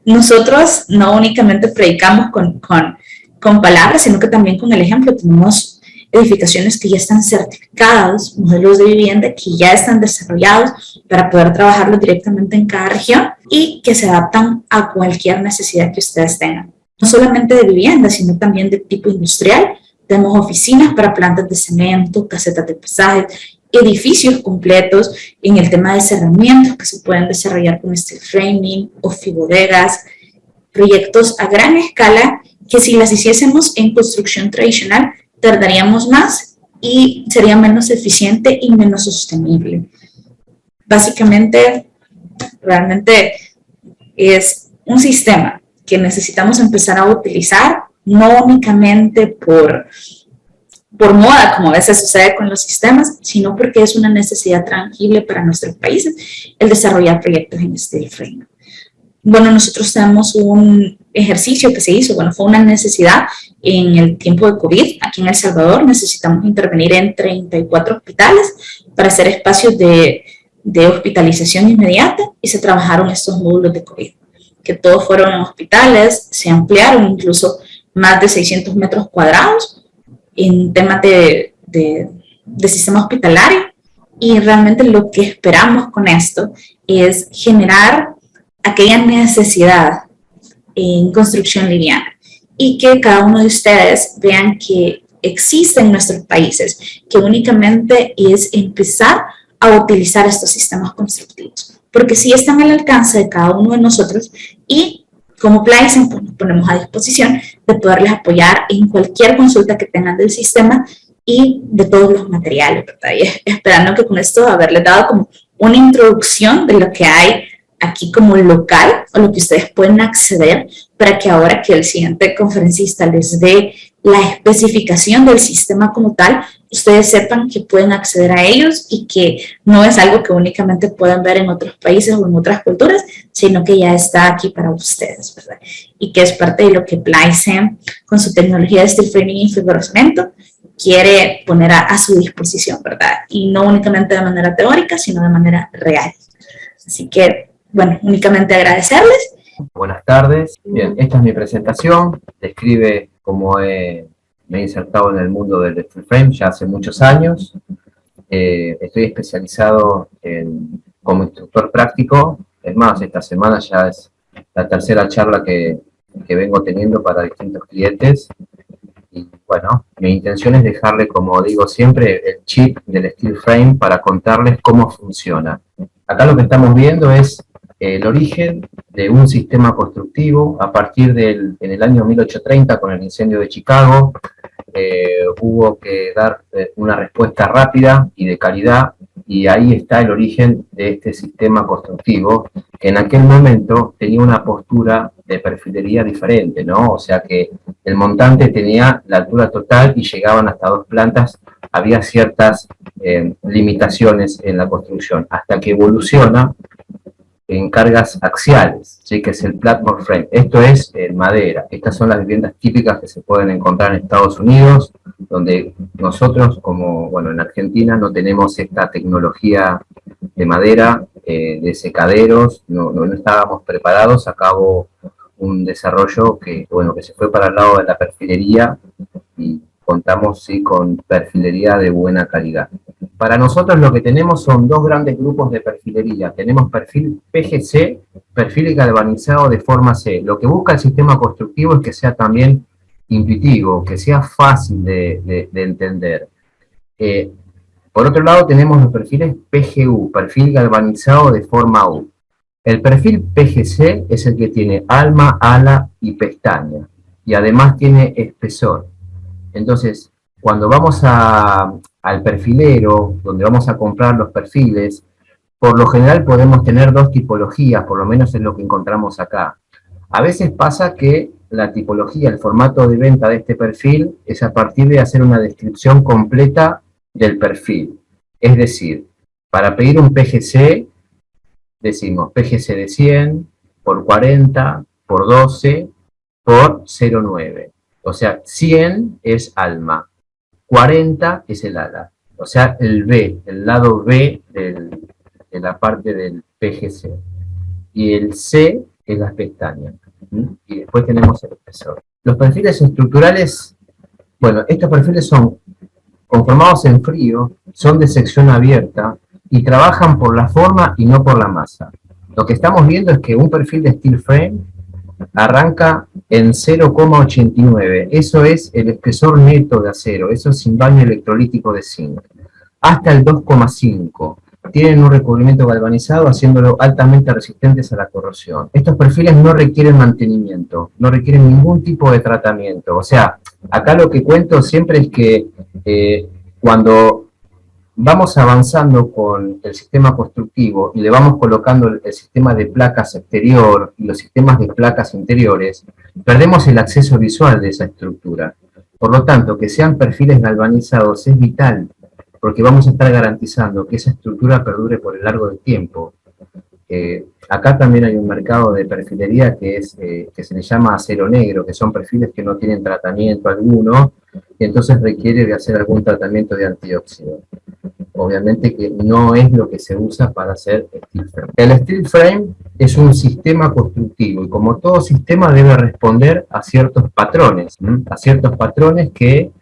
nosotros no únicamente predicamos con palabras, sino que también con el ejemplo. Tenemos edificaciones que ya están certificadas, modelos de vivienda que ya están desarrollados para poder trabajarlos directamente en cada región y que se adaptan a cualquier necesidad que ustedes tengan. No solamente de vivienda, sino también de tipo industrial. Tenemos oficinas para plantas de cemento, casetas de pasajes, edificios completos, en el tema de cerramientos que se pueden desarrollar con steel framing o fibodegas, proyectos a gran escala que si las hiciésemos en construcción tradicional tardaríamos más y sería menos eficiente y menos sostenible. Básicamente, realmente es un sistema que necesitamos empezar a utilizar, no únicamente por moda, como a veces sucede con los sistemas, sino porque es una necesidad tangible para nuestros países el desarrollar proyectos en steel frame. Bueno, nosotros tenemos un ejercicio que se hizo, bueno, fue una necesidad en el tiempo de COVID. Aquí en El Salvador necesitamos intervenir en 34 hospitales para hacer espacios de hospitalización inmediata y se trabajaron estos módulos de COVID, que todos fueron en hospitales, se ampliaron incluso más de 600 metros cuadrados en temas de sistema hospitalario, y realmente lo que esperamos con esto es generar aquella necesidad en construcción liviana y que cada uno de ustedes vean que existe en nuestros países, que únicamente es empezar a utilizar estos sistemas constructivos, porque sí están al alcance de cada uno de nosotros y como Plysen pues nos ponemos a disposición de poderles apoyar en cualquier consulta que tengan del sistema y de todos los materiales, ¿verdad? Y esperando que con esto haberles dado como una introducción de lo que hay aquí como local o lo que ustedes pueden acceder para que ahora que el siguiente conferencista les dé la especificación del sistema como tal, ustedes sepan que pueden acceder a ellos y que no es algo que únicamente puedan ver en otros países o en otras culturas, sino que ya está aquí para ustedes, ¿verdad? Y que es parte de lo que Plysen, con su tecnología de steel framing y fibrocemento, quiere poner a su disposición, ¿verdad? Y no únicamente de manera teórica, sino de manera real. Así que, bueno, únicamente agradecerles. Buenas tardes. Bien, esta es mi presentación. Describe cómo me he insertado en el mundo del steel frame ya hace muchos años. Estoy especializado como instructor práctico. Es más, esta semana ya es la tercera charla que vengo teniendo para distintos clientes. Y bueno, mi intención es dejarle, como digo siempre, el chip del steel frame para contarles cómo funciona. Acá lo que estamos viendo es el origen de un sistema constructivo a partir en el año 1830 con el incendio de Chicago. Hubo que dar una respuesta rápida y de calidad, y ahí está el origen de este sistema constructivo, que en aquel momento tenía una postura de perfilería diferente, ¿no? O sea que el montante tenía la altura total y llegaban hasta 2 plantas, había ciertas limitaciones en la construcción, hasta que evoluciona en cargas axiales, ¿sí? Que es el platform frame. Esto es madera. Estas son las viviendas típicas que se pueden encontrar en Estados Unidos, donde nosotros, como bueno, en Argentina, no tenemos esta tecnología de madera, de secaderos, no estábamos preparados. Acabó un desarrollo que se fue para el lado de la perfilería, y contamos sí con perfilería de buena calidad. Para nosotros lo que tenemos son 2 grandes grupos de perfilería. Tenemos perfil PGC, perfil galvanizado de forma C. Lo que busca el sistema constructivo es que sea también intuitivo, que sea fácil de entender. Por otro lado tenemos los perfiles PGU, perfil galvanizado de forma U. El perfil PGC es el que tiene alma, ala y pestaña, y además tiene espesor. Entonces, cuando vamos al perfilero, donde vamos a comprar los perfiles, por lo general podemos tener 2 tipologías, por lo menos es lo que encontramos acá. A veces pasa que la tipología, el formato de venta de este perfil es a partir de hacer una descripción completa del perfil. Es decir, para pedir un PGC, decimos PGC de 100, por 40, por 12, por 0,9. O sea, 100 es alma, 40 es el ala. O sea, el B, el lado B de la parte del PGC. Y el C es las pestañas. Y después tenemos el espesor. Los perfiles estructurales, bueno, estos perfiles son conformados en frío, son de sección abierta y trabajan por la forma y no por la masa. Lo que estamos viendo es que un perfil de steel frame arranca en 0,89. Eso es el espesor neto de acero, eso es sin baño electrolítico de zinc. hasta el 2,5. Tienen un recubrimiento galvanizado haciéndolo altamente resistentes a la corrosión. Estos perfiles no requieren mantenimiento, no requieren ningún tipo de tratamiento. O sea, acá lo que cuento siempre es que cuando vamos avanzando con el sistema constructivo y le vamos colocando el sistema de placas exterior y los sistemas de placas interiores, perdemos el acceso visual de esa estructura. Por lo tanto, que sean perfiles galvanizados es vital, porque vamos a estar garantizando que esa estructura perdure por el largo del tiempo. Acá también hay un mercado de perfilería que se le llama acero negro, que son perfiles que no tienen tratamiento alguno, y entonces requiere de hacer algún tratamiento de antióxido. Obviamente que no es lo que se usa para hacer steel frame. El steel frame es un sistema constructivo y como todo sistema debe responder a ciertos patrones, que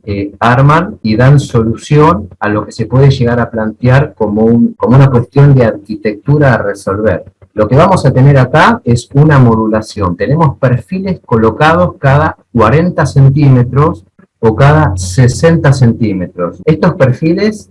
arman y dan solución a lo que se puede llegar a plantear como una cuestión de arquitectura a resolver. Lo que vamos a tener acá es una modulación. Tenemos perfiles colocados cada 40 centímetros o cada 60 centímetros. Estos perfiles,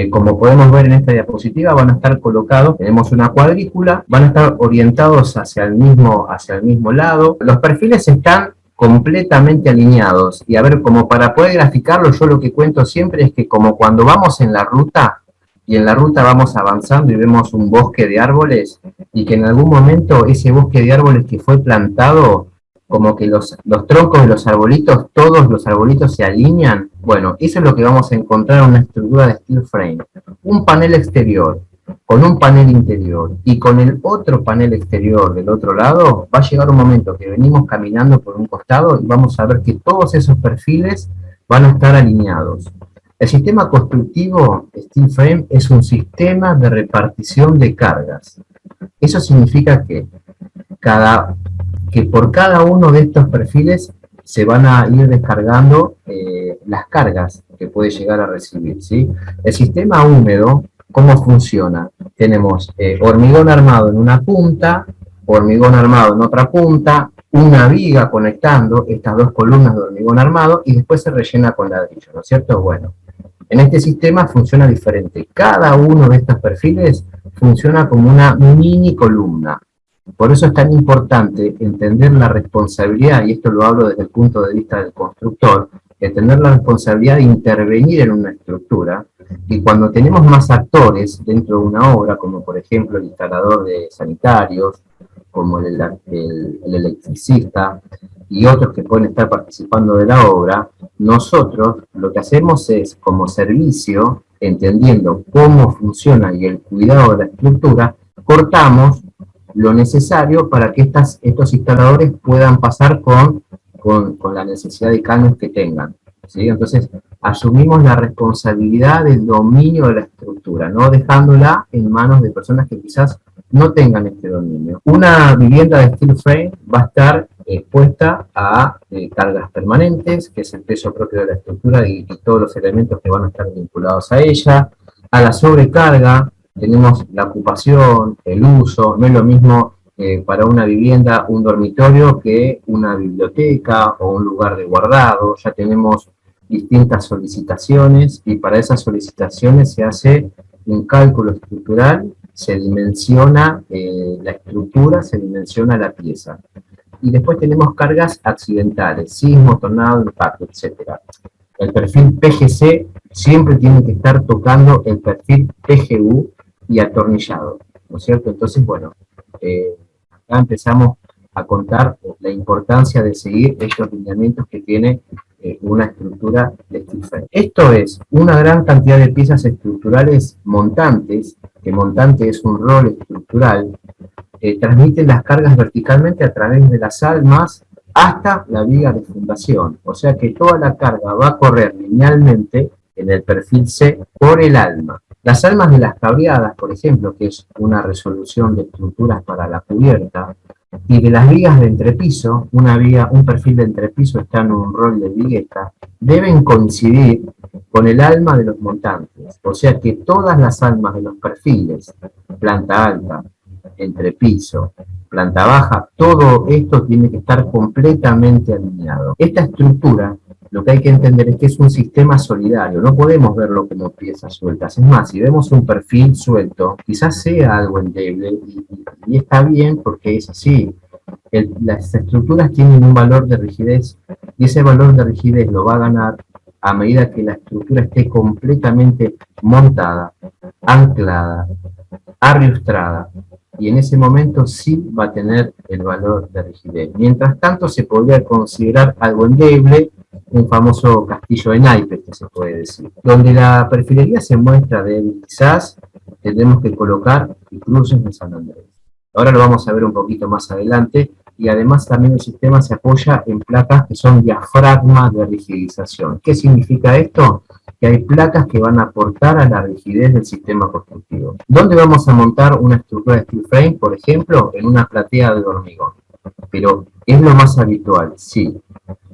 como podemos ver en esta diapositiva, van a estar colocados, tenemos una cuadrícula, van a estar orientados hacia el mismo lado. Los perfiles están completamente alineados, y a ver, como para poder graficarlo, yo lo que cuento siempre es que como cuando vamos en la ruta, y en la ruta vamos avanzando y vemos un bosque de árboles, y que en algún momento ese bosque de árboles que fue plantado, como que los troncos de los arbolitos, todos los arbolitos se alinean. Bueno, eso es lo que vamos a encontrar en una estructura de steel frame. Un panel exterior con un panel interior y con el otro panel exterior del otro lado, va a llegar un momento que venimos caminando por un costado y vamos a ver que todos esos perfiles van a estar alineados. El sistema constructivo steel frame es un sistema de repartición de cargas. Eso significa que por cada uno de estos perfiles se van a ir descargando las cargas que puede llegar a recibir, ¿sí? El sistema húmedo, ¿cómo funciona? Tenemos hormigón armado en una punta, hormigón armado en otra punta, una viga conectando estas dos columnas de hormigón armado y después se rellena con ladrillo, ¿no es cierto? Bueno, en este sistema funciona diferente. Cada uno de estos perfiles funciona como una mini columna. Por eso es tan importante entender la responsabilidad, y esto lo hablo desde el punto de vista del constructor, entender la responsabilidad de intervenir en una estructura, y cuando tenemos más actores dentro de una obra, como por ejemplo el instalador de sanitarios, como el electricista, y otros que pueden estar participando de la obra, nosotros lo que hacemos es, como servicio, entendiendo cómo funciona y el cuidado de la estructura, cortamos lo necesario para que estos instaladores puedan pasar con la necesidad de cambios que tengan, ¿sí? Entonces, asumimos la responsabilidad del dominio de la estructura, no dejándola en manos de personas que quizás no tengan este dominio. Una vivienda de steel frame va a estar expuesta a cargas permanentes, que es el peso propio de la estructura y todos los elementos que van a estar vinculados a ella, a la sobrecarga. Tenemos la ocupación, el uso, no es lo mismo para una vivienda un dormitorio que una biblioteca o un lugar de guardado. Ya tenemos distintas solicitaciones y para esas solicitaciones se hace un cálculo estructural, se dimensiona la estructura, se dimensiona la pieza. Y después tenemos cargas accidentales, sismo, tornado, impacto, etc. El perfil PGC siempre tiene que estar tocando el perfil PGU y atornillado, ¿no es cierto? Entonces, bueno, acá empezamos a contar la importancia de seguir estos lineamientos que tiene una estructura de steel frame. Esto es una gran cantidad de piezas estructurales montantes, que montante es un rol estructural, transmiten las cargas verticalmente a través de las almas hasta la viga de fundación. O sea que toda la carga va a correr linealmente en el perfil C por el alma. Las almas de las cabreadas, por ejemplo, que es una resolución de estructuras para la cubierta, y de las vigas de entrepiso, un perfil de entrepiso está en un rol de vigueta, deben coincidir con el alma de los montantes. O sea que todas las almas de los perfiles, planta alta, entrepiso, planta baja, todo esto tiene que estar completamente alineado. Esta estructura lo que hay que entender es que es un sistema solidario, no podemos verlo como piezas sueltas. Es más, si vemos un perfil suelto, quizás sea algo endeble y está bien porque es así. Las estructuras tienen un valor de rigidez y ese valor de rigidez lo va a ganar a medida que la estructura esté completamente montada, anclada, arriostrada, y en ese momento sí va a tener el valor de rigidez. Mientras tanto se podría considerar algo endeble, un famoso castillo de naipes que se puede decir. Donde la perfilería se muestra débil, quizás tendremos que colocar cruces de San Andrés. Ahora lo vamos a ver un poquito más adelante, y además también el sistema se apoya en placas que son diafragma de rigidización. ¿Qué significa esto? Que hay placas que van a aportar a la rigidez del sistema constructivo. ¿Dónde vamos a montar una estructura de steel frame? Por ejemplo, en una platea de hormigón. Pero ¿es lo más habitual? Sí.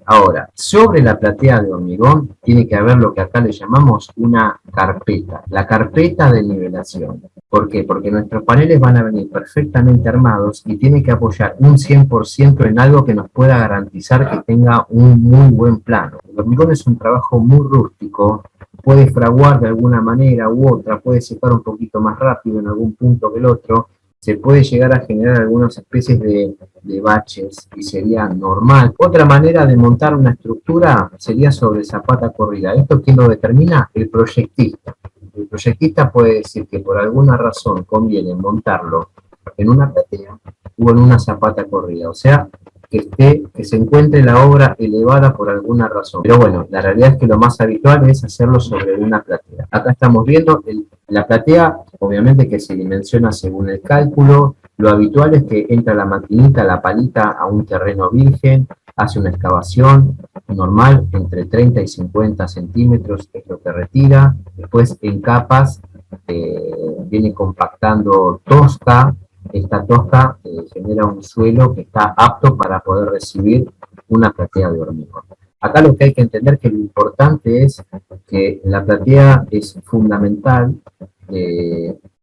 Ahora, sobre la platea de hormigón tiene que haber lo que acá le llamamos una carpeta, la carpeta de nivelación. ¿Por qué? Porque nuestros paneles van a venir perfectamente armados y tiene que apoyar un 100% en algo que nos pueda garantizar que tenga un muy buen plano. El hormigón es un trabajo muy rústico, puede fraguar de alguna manera u otra, puede secar un poquito más rápido en algún punto que el otro, se puede llegar a generar algunas especies de baches y sería normal. Otra manera de montar una estructura sería sobre zapata corrida. ¿Esto quién lo determina? El proyectista. El proyectista puede decir que por alguna razón conviene montarlo en una platea o en una zapata corrida, o sea, que se encuentre la obra elevada por alguna razón. Pero bueno, la realidad es que lo más habitual es hacerlo sobre una platea. Acá estamos viendo la platea, obviamente que se dimensiona según el cálculo. Lo habitual es que entra la maquinita, la palita, a un terreno virgen, hace una excavación normal, entre 30 y 50 centímetros es lo que retira. Después en capas viene compactando tosca. Esta tosca genera un suelo que está apto para poder recibir una platea de hormigón. Acá lo que hay que entender es que lo importante es que la platea es fundamental,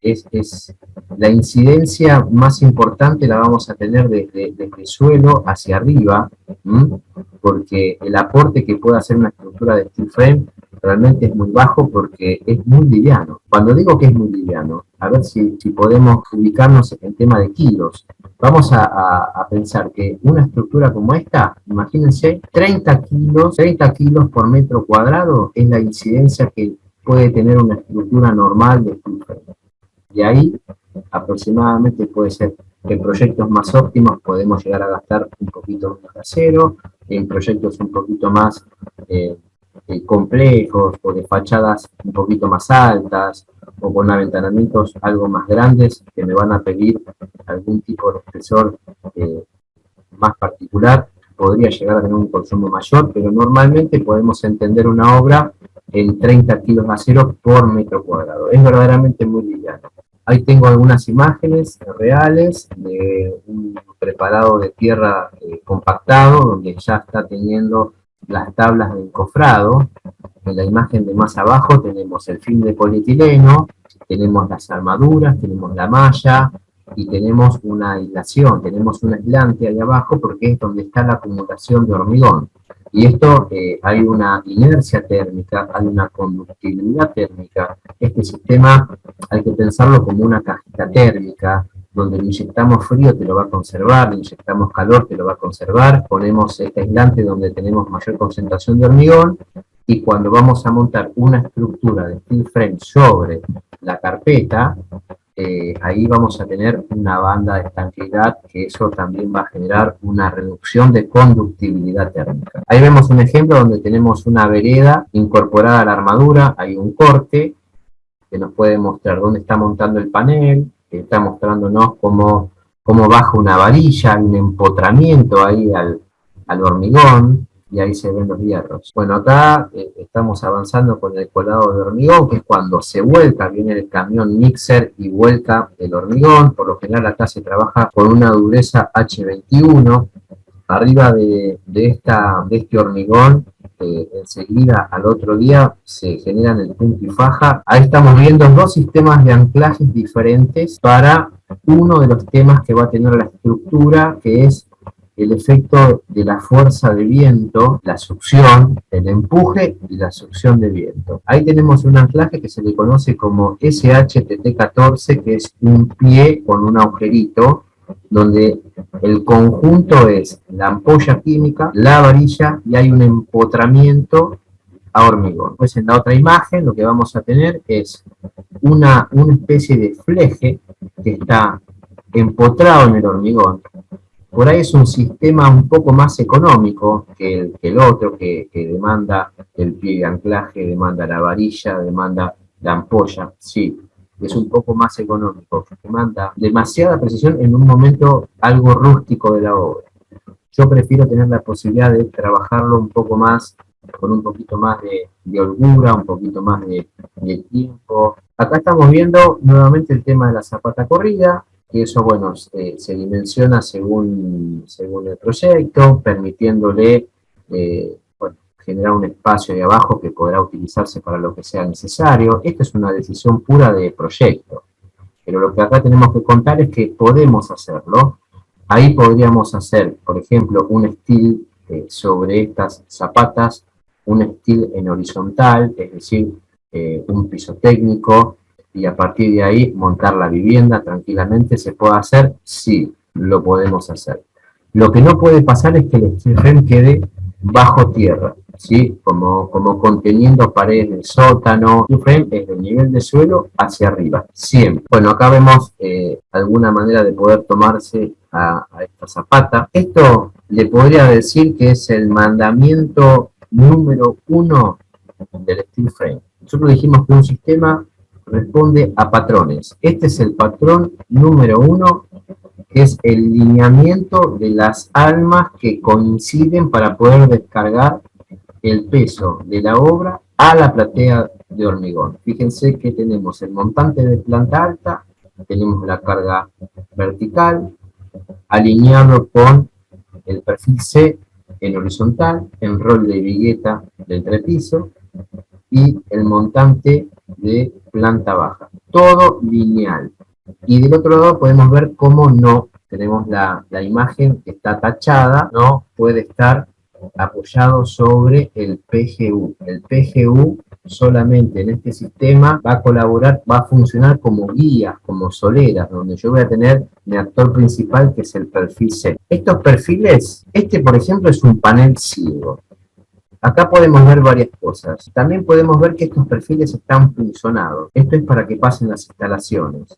es la incidencia más importante la vamos a tener desde el suelo hacia arriba, porque el aporte que puede hacer una estructura de steel frame realmente es muy bajo porque es muy liviano. Cuando digo que es muy liviano, a ver si podemos ubicarnos en tema de kilos. Vamos a pensar que una estructura como esta, imagínense, 30 kilos por metro cuadrado es la incidencia que puede tener una estructura normal de steel frame. Y ahí aproximadamente puede ser que en proyectos más óptimos podemos llegar a gastar un poquito menos de acero, en proyectos un poquito más complejos o de fachadas un poquito más altas o con aventanamientos algo más grandes que me van a pedir algún tipo de espesor más particular, podría llegar a tener un consumo mayor, pero normalmente podemos entender una obra en 30 kilos de acero por metro cuadrado. Es verdaderamente muy liviano. Ahí tengo algunas imágenes reales de un preparado de tierra compactado, donde ya está teniendo las tablas de encofrado. En la imagen de más abajo tenemos el film de polietileno, tenemos las armaduras, tenemos la malla y tenemos una aislación, tenemos un aislante ahí abajo porque es donde está la acumulación de hormigón. Y esto hay una inercia térmica, hay una conductibilidad térmica. Este sistema hay que pensarlo como una cajita térmica, donde le inyectamos frío te lo va a conservar, le inyectamos calor te lo va a conservar, ponemos este aislante donde tenemos mayor concentración de hormigón, y cuando vamos a montar una estructura de steel frame sobre la carpeta, ahí vamos a tener una banda de estanqueidad, que eso también va a generar una reducción de conductibilidad térmica. Ahí vemos un ejemplo donde tenemos una vereda incorporada a la armadura, hay un corte que nos puede mostrar dónde está montando el panel, que está mostrándonos cómo baja una varilla, hay un empotramiento ahí al hormigón, y ahí se ven los hierros. Bueno, acá estamos avanzando con el colado de hormigón, que es cuando se vuelca, viene el camión mixer y vuelca el hormigón. Por lo general acá se trabaja con una dureza H21. Arriba de este hormigón, enseguida al otro día se generan el punto y faja. Ahí estamos viendo dos sistemas de anclajes diferentes para uno de los temas que va a tener la estructura, que es el efecto de la fuerza de viento, la succión, el empuje y la succión de viento. Ahí tenemos un anclaje que se le conoce como SHTT14, que es un pie con un agujerito, donde el conjunto es la ampolla química, la varilla y hay un empotramiento a hormigón. Pues en la otra imagen lo que vamos a tener es una especie de fleje que está empotrado en el hormigón. Por ahí es un sistema un poco más económico que el otro, que demanda el pie de anclaje, demanda la varilla, demanda la ampolla. Sí, es un poco más económico, demanda demasiada precisión en un momento algo rústico de la obra. Yo prefiero tener la posibilidad de trabajarlo un poco más, con un poquito más de holgura, un poquito más de tiempo. Acá estamos viendo nuevamente el tema de la zapata corrida, que eso, bueno, se dimensiona según el proyecto, permitiéndole bueno, generar un espacio de abajo que podrá utilizarse para lo que sea necesario. Esta es una decisión pura de proyecto, pero lo que acá tenemos que contar es que podemos hacerlo. Ahí podríamos hacer, por ejemplo, un steel sobre estas zapatas, un steel en horizontal, es decir, un piso técnico, y a partir de ahí montar la vivienda tranquilamente. ¿Se puede hacer? Sí, lo podemos hacer. Lo que no puede pasar es que el steel frame quede bajo tierra, ¿sí? Como conteniendo paredes del sótano. El frame es del nivel de suelo hacia arriba, siempre. Bueno, acá vemos alguna manera de poder tomarse a esta zapata. Esto le podría decir que es el mandamiento número 1 del steel frame. Nosotros dijimos que un sistema responde a patrones. Este es el patrón número 1, que es el lineamiento de las almas que coinciden para poder descargar el peso de la obra a la platea de hormigón. Fíjense que tenemos el montante de planta alta, tenemos la carga vertical, alineado con el perfil C en horizontal, el rol de vigueta del entrepiso y el montante de planta baja. Todo lineal. Y del otro lado podemos ver cómo no tenemos la imagen que está tachada, no puede estar apoyado sobre el PGU. El PGU solamente en este sistema va a colaborar, va a funcionar como guías, como soleras, donde yo voy a tener mi actor principal, que es el perfil C. Estos perfiles, este por ejemplo es un panel ciego. Acá podemos ver varias cosas. También podemos ver que estos perfiles están punzonados. Esto es para que pasen las instalaciones.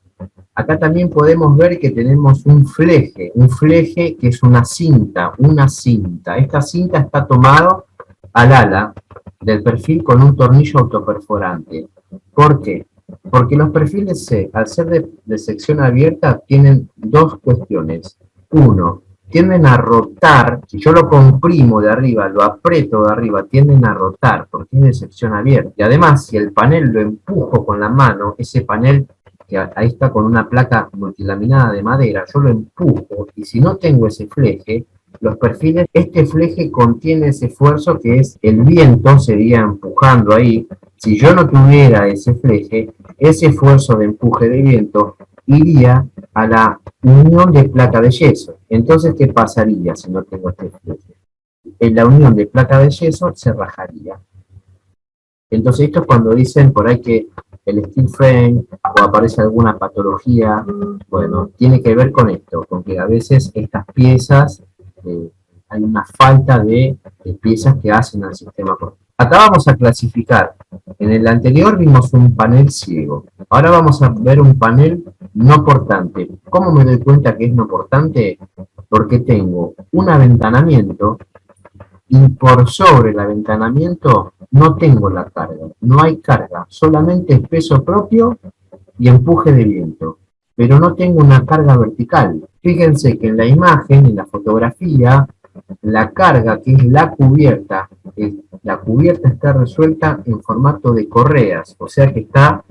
Acá también podemos ver que tenemos un fleje que es una cinta. Esta cinta está tomada al ala del perfil con un tornillo autoperforante. ¿Por qué? Porque los perfiles C, al ser de sección abierta, tienen dos cuestiones. Uno, tienden a rotar. Si yo lo comprimo de arriba, lo aprieto de arriba, tienden a rotar porque es de sección abierta. Y además, si el panel lo empujo con la mano, ese panel que ahí está con una placa multilaminada de madera, yo lo empujo, y si no tengo ese fleje, los perfiles, este fleje contiene ese esfuerzo que es el viento, sería empujando ahí. Si yo no tuviera ese fleje, ese esfuerzo de empuje de viento iría a la unión de placa de yeso. Entonces, ¿qué pasaría si no tengo este fleje? En la unión de placa de yeso se rajaría. Entonces, esto es cuando dicen por ahí que el steel frame o aparece alguna patología. Bueno, tiene que ver con esto, con que a veces estas piezas, hay una falta de piezas que hacen al sistema. Acá vamos a clasificar. En el anterior vimos un panel ciego. Ahora vamos a ver un panel no portante. ¿Cómo me doy cuenta que es no portante? Porque tengo un aventanamiento y por sobre el aventanamiento no tengo la carga. No hay carga, solamente es peso propio y empuje de viento. Pero no tengo una carga vertical. Fíjense que en la imagen, en la fotografía, la carga, que es la cubierta está resuelta en formato de correas, o sea que está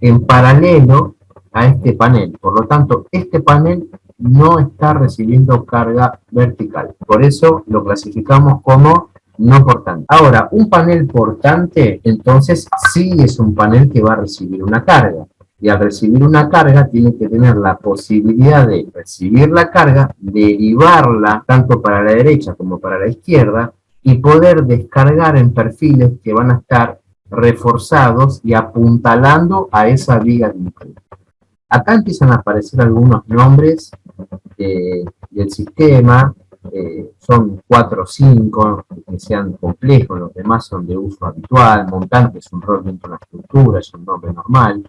en paralelo a este panel. Por lo tanto, este panel no está recibiendo carga vertical. Por eso lo clasificamos como no portante. Ahora, un panel portante, entonces sí es un panel que va a recibir una carga. Y al recibir una carga, tiene que tener la posibilidad de recibir la carga, derivarla tanto para la derecha como para la izquierda, y poder descargar en perfiles que van a estar reforzados y apuntalando a esa viga de Intel. Acá empiezan a aparecer algunos nombres del sistema, son 4 o 5 que sean complejos, los demás son de uso habitual. Montante es un rol dentro de una estructura, es un nombre normal.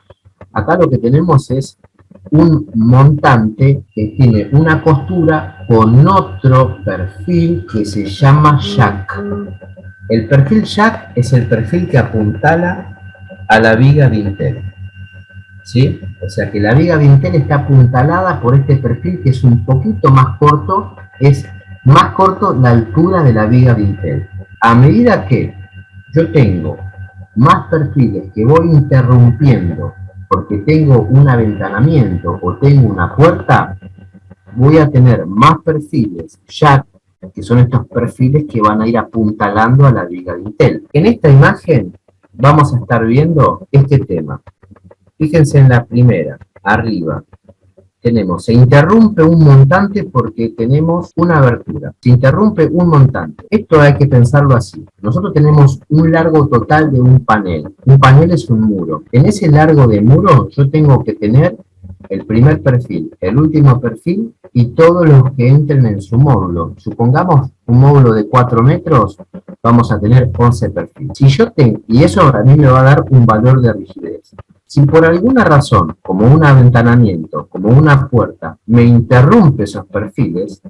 Acá lo que tenemos es un montante que tiene una costura con otro perfil que se llama jack. El perfil jack es el perfil que apuntala a la viga de Intel, ¿sí? O sea que la viga de Intel está apuntalada por este perfil que es un poquito más corto, es más corto la altura de la viga de Intel. A medida que yo tengo más perfiles que voy interrumpiendo porque tengo un aventanamiento o tengo una puerta, voy a tener más perfiles jack, que son estos perfiles que van a ir apuntalando a la viga de Intel. En esta imagen vamos a estar viendo este tema. Fíjense en la primera, arriba. Se interrumpe un montante porque tenemos una abertura. Se interrumpe un montante. Esto hay que pensarlo así. Nosotros tenemos un largo total de un panel. Un panel es un muro. En ese largo de muro yo tengo que tener el primer perfil, el último perfil y todos los que entren en su módulo. Supongamos un módulo de 4 metros, vamos a tener 11 perfiles. Si yo tengo, y eso a mí me va a dar un valor de rigidez. Si por alguna razón, como un aventanamiento, como una puerta, me interrumpe esos perfiles,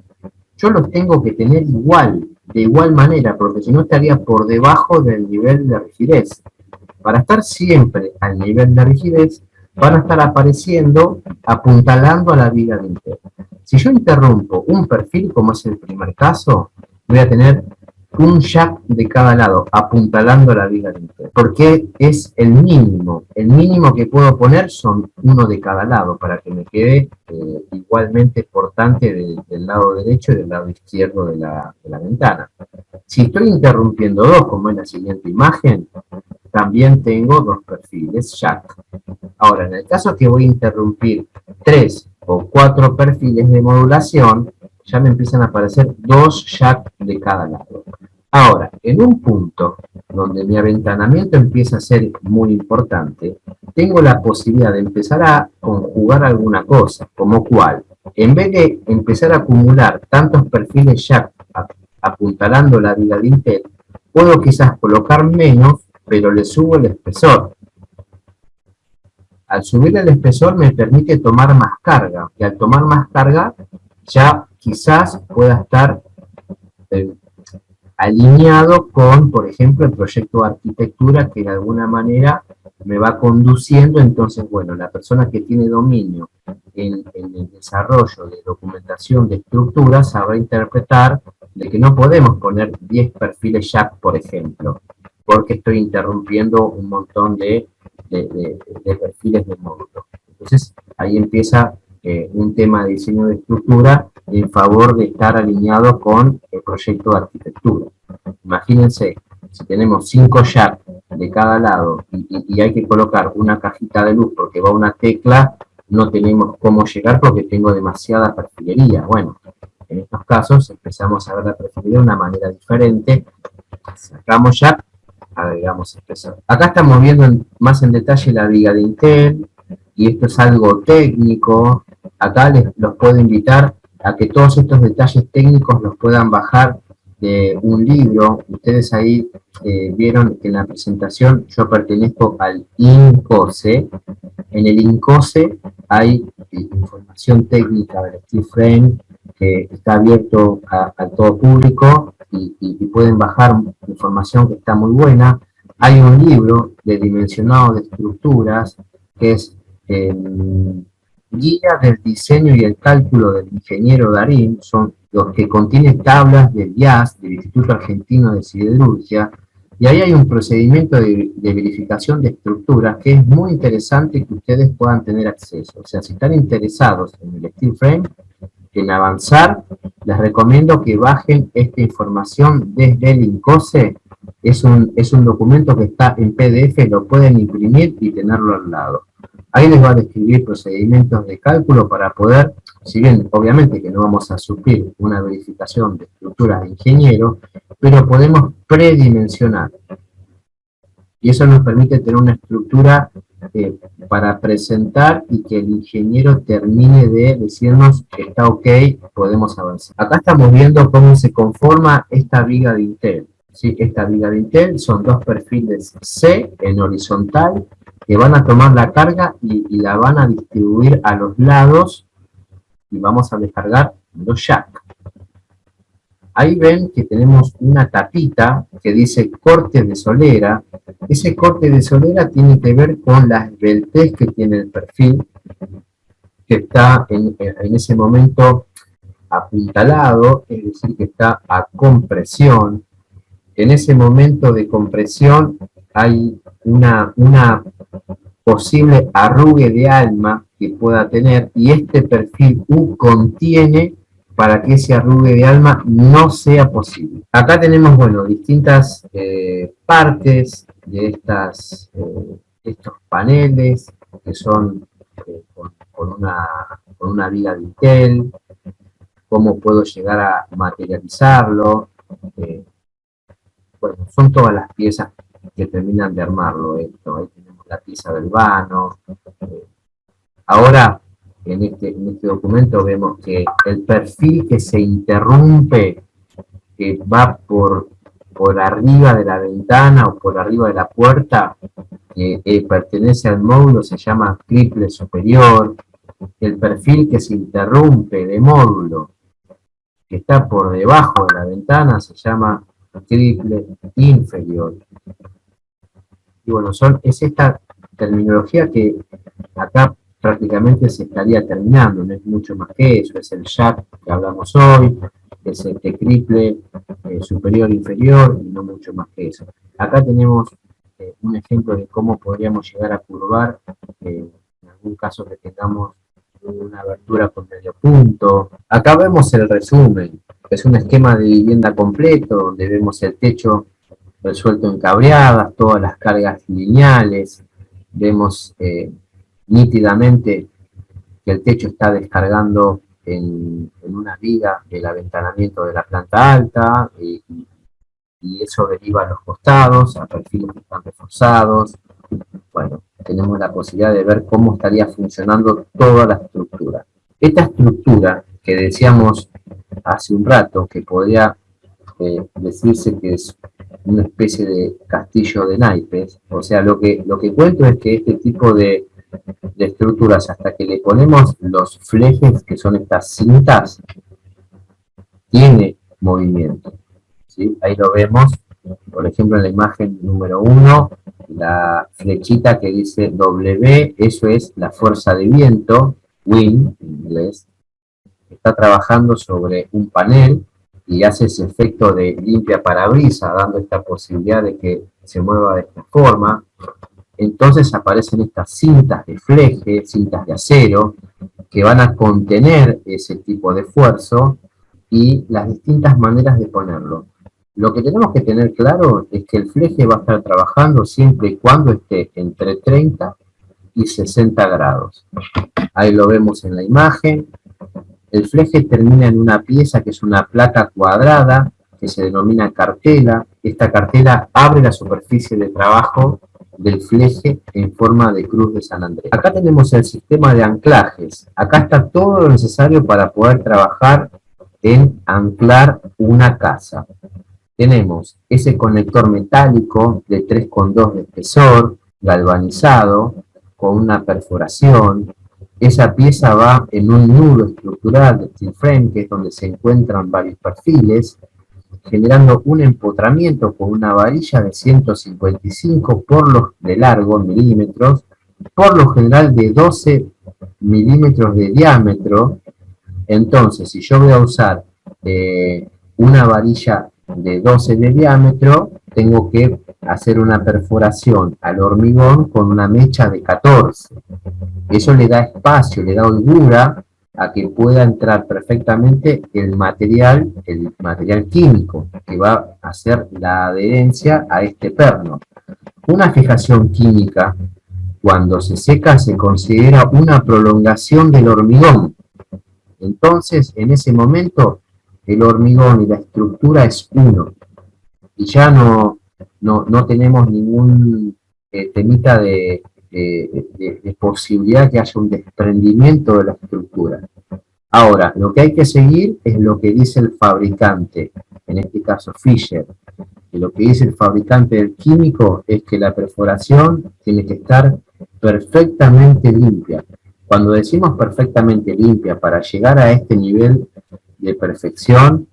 yo los tengo que tener igual, de igual manera, porque si no estaría por debajo del nivel de rigidez. Para estar siempre al nivel de rigidez, van a estar apareciendo, apuntalando a la viga de Intel. Si yo interrumpo un perfil, como es el primer caso, voy a tener un jack de cada lado, apuntalando a la viga de Intel. Porque es el mínimo que puedo poner son uno de cada lado, para que me quede igualmente portante del lado derecho y del lado izquierdo de la ventana. Si estoy interrumpiendo dos, como en la siguiente imagen, también tengo dos perfiles jack. Ahora, en el caso que voy a interrumpir 3 o 4 perfiles de modulación, ya me empiezan a aparecer 2 jack de cada lado. Ahora, en un punto donde mi aventanamiento empieza a ser muy importante, tengo la posibilidad de empezar a conjugar alguna cosa, como cuál. En vez de empezar a acumular tantos perfiles jack apuntalando la viga de Intel, puedo quizás colocar menos, pero le subo el espesor. Al subir el espesor me permite tomar más carga, y al tomar más carga ya quizás pueda estar alineado con, por ejemplo, el proyecto de arquitectura que de alguna manera me va conduciendo. Entonces, bueno, la persona que tiene dominio en el desarrollo de documentación de estructuras sabrá interpretar de que no podemos poner 10 perfiles jack, por ejemplo, porque estoy interrumpiendo un montón de perfiles de módulo. Entonces, ahí empieza un tema de diseño de estructura en favor de estar alineado con el proyecto de arquitectura. Imagínense, si tenemos 5 jack de cada lado y hay que colocar una cajita de luz porque va una tecla, no tenemos cómo llegar porque tengo demasiada perfilería. Bueno, en estos casos empezamos a ver la perfilería de una manera diferente. Sacamos jack, agregamos espesor. Acá estamos viendo más en detalle la viga de Intel, y esto es algo técnico. Acá los puedo invitar a que todos estos detalles técnicos los puedan bajar de un libro. Ustedes ahí vieron que en la presentación yo pertenezco al INCOSE. En el INCOSE hay información técnica del Steel Frame que está abierto a todo público y pueden bajar información que está muy buena. Hay un libro de dimensionado de estructuras que es Guía del diseño y el cálculo del ingeniero Darín, son los que contienen tablas del IAS, del Instituto Argentino de Siderurgia, y ahí hay un procedimiento de verificación de estructuras que es muy interesante que ustedes puedan tener acceso. O sea, si están interesados en el Steel Frame, en avanzar, les recomiendo que bajen esta información desde el INCOSE. Es un documento que está en PDF, lo pueden imprimir y tenerlo al lado. Ahí les va a describir procedimientos de cálculo para poder, si bien obviamente que no vamos a suplir una verificación de estructuras de ingeniero, pero podemos predimensionar. Y eso nos permite tener una estructura para presentar y que el ingeniero termine de decirnos que está ok, podemos avanzar. Acá estamos viendo cómo se conforma esta viga de Intel. ¿Sí? Esta viga de Intel son dos perfiles C en horizontal que van a tomar la carga y la van a distribuir a los lados y vamos a descargar los jack. Ahí ven que tenemos una tapita que dice corte de solera. Ese corte de solera tiene que ver con la esbeltez que tiene el perfil, que está en ese momento apuntalado, es decir, que está a compresión. En ese momento de compresión hay una posible arrugue de alma que pueda tener, y este perfil U contiene para que ese arrugue de alma no sea posible. Acá tenemos, bueno, distintas partes de estos paneles que son con una viga de Intel, cómo puedo llegar a materializarlo. Bueno, son todas las piezas que terminan de armarlo esto. Ahí tenemos la pieza del vano. Ahora, en este documento vemos que el perfil que se interrumpe, que va por arriba de la ventana o por arriba de la puerta, que pertenece al módulo, se llama triple superior. El perfil que se interrumpe de módulo, que está por debajo de la ventana, se llama triple inferior. Y bueno, es esta terminología que acá prácticamente se estaría terminando, no es mucho más que eso, es el jack que hablamos hoy, es el triple superior inferior y no mucho más que eso. Acá tenemos un ejemplo de cómo podríamos llegar a curvar en algún caso que tengamos una abertura con medio punto. Acá vemos el resumen, es un esquema de vivienda completo donde vemos el techo resuelto en cabreadas, todas las cargas lineales, vemos nítidamente que el techo está descargando en una viga el aventanamiento de la planta alta y eso deriva a los costados, a perfiles que están reforzados. Bueno, tenemos la posibilidad de ver cómo estaría funcionando toda la estructura. Esta estructura que decíamos hace un rato, que podría decirse que es una especie de castillo de naipes, o sea, lo que cuento es que este tipo de estructuras, hasta que le ponemos los flejes, que son estas cintas, tiene movimiento, ¿sí? Ahí lo vemos, por ejemplo, en la imagen número 1, la flechita que dice W, eso es la fuerza de viento, wind en inglés, está trabajando sobre un panel y hace ese efecto de limpia parabrisas, dando esta posibilidad de que se mueva de esta forma. Entonces aparecen estas cintas de fleje, cintas de acero, que van a contener ese tipo de esfuerzo y las distintas maneras de ponerlo. Lo que tenemos que tener claro es que el fleje va a estar trabajando siempre y cuando esté entre 30 y 60 grados. Ahí lo vemos en la imagen. El fleje termina en una pieza que es una placa cuadrada, que se denomina cartela. Esta cartela abre la superficie de trabajo del fleje en forma de cruz de San Andrés. Acá tenemos el sistema de anclajes. Acá está todo lo necesario para poder trabajar en anclar una casa. Tenemos ese conector metálico de 3,2 de espesor, galvanizado, con una perforación. Esa pieza va en un nudo estructural de steel frame, que es donde se encuentran varios perfiles, generando un empotramiento con una varilla de 155 de largo, milímetros, por lo general de 12 milímetros de diámetro. Entonces, si yo voy a usar una varilla de 12 de diámetro, tengo que hacer una perforación al hormigón con una mecha de 14. Eso le da espacio, le da holgura a que pueda entrar perfectamente el material químico que va a hacer la adherencia a este perno. Una fijación química Cuando se seca se considera una prolongación del hormigón. Entonces, en ese momento, el hormigón y la estructura es uno. Y ya no tenemos ningún temita de posibilidad que haya un desprendimiento de la estructura. Ahora, lo que hay que seguir es lo que dice el fabricante, en este caso Fisher. Y lo que dice el fabricante del químico es que la perforación tiene que estar perfectamente limpia. Cuando decimos perfectamente limpia, para llegar a este nivel de perfección,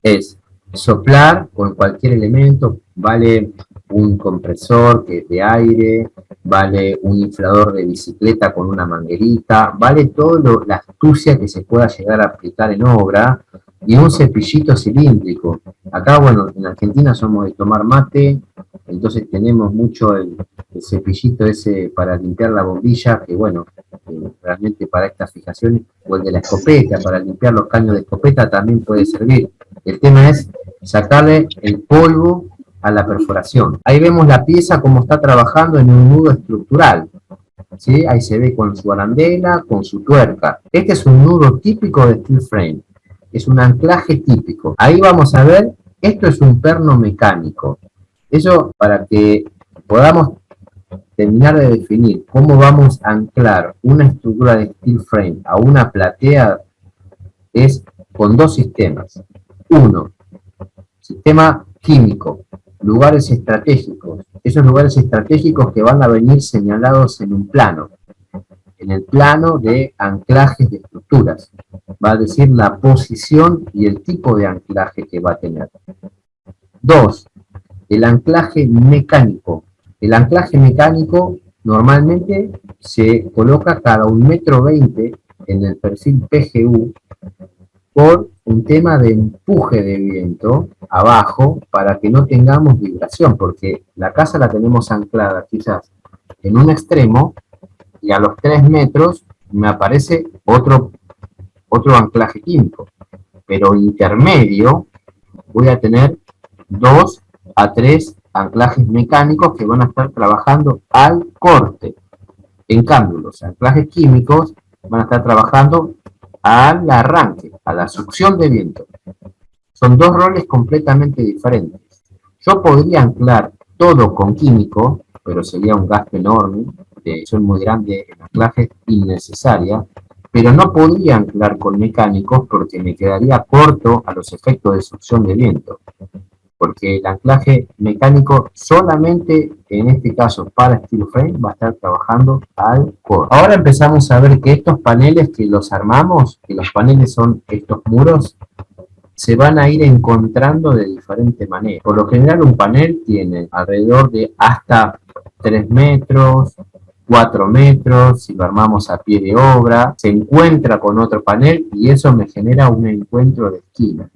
es soplar con cualquier elemento, vale un compresor que es de aire, vale un inflador de bicicleta con una manguerita, vale toda la astucia que se pueda llegar a aplicar en obra, y un cepillito cilíndrico. Acá, bueno, en Argentina somos de tomar mate, entonces tenemos mucho el cepillito ese para limpiar la bombilla, que bueno, realmente para estas fijaciones, o el de la escopeta, para limpiar los caños de escopeta también puede servir. El tema es sacarle el polvo a la perforación. Ahí vemos la pieza como está trabajando en un nudo estructural. ¿Sí? Ahí se ve con su arandela, con su tuerca. Este es un nudo típico de steel frame. Es un anclaje típico. Ahí vamos a ver, esto es un perno mecánico. Eso para que podamos terminar de definir cómo vamos a anclar una estructura de steel frame a una platea es con dos sistemas. Uno, sistema químico, lugares estratégicos. Esos lugares estratégicos que van a venir señalados en un plano. En el plano de anclajes de estructuras. Va a decir la posición y el tipo de anclaje que va a tener. Dos, el anclaje mecánico. El anclaje mecánico normalmente se coloca cada 1,20 m en el perfil PGU por un tema de empuje de viento abajo para que no tengamos vibración, porque la casa la tenemos anclada quizás en un extremo y a los 3 metros me aparece otro anclaje químico, pero intermedio voy a tener 2 a 3 anclajes mecánicos que van a estar trabajando al corte. En cambio, los anclajes químicos van a estar trabajando al arranque, a la succión de viento. Son dos roles completamente diferentes. Yo podría anclar todo con químico, pero sería un gasto enorme, son muy grandes en anclajes, innecesaria, pero no podría anclar con mecánicos porque me quedaría corto a los efectos de succión de viento. Porque el anclaje mecánico solamente en este caso para steel frame va a estar trabajando al corte. Ahora empezamos a ver que estos paneles que los armamos, que los paneles son estos muros, se van a ir encontrando de diferente manera. Por lo general un panel tiene alrededor de hasta 3 metros, 4 metros, si lo armamos a pie de obra, se encuentra con otro panel y eso me genera un encuentro de esquina.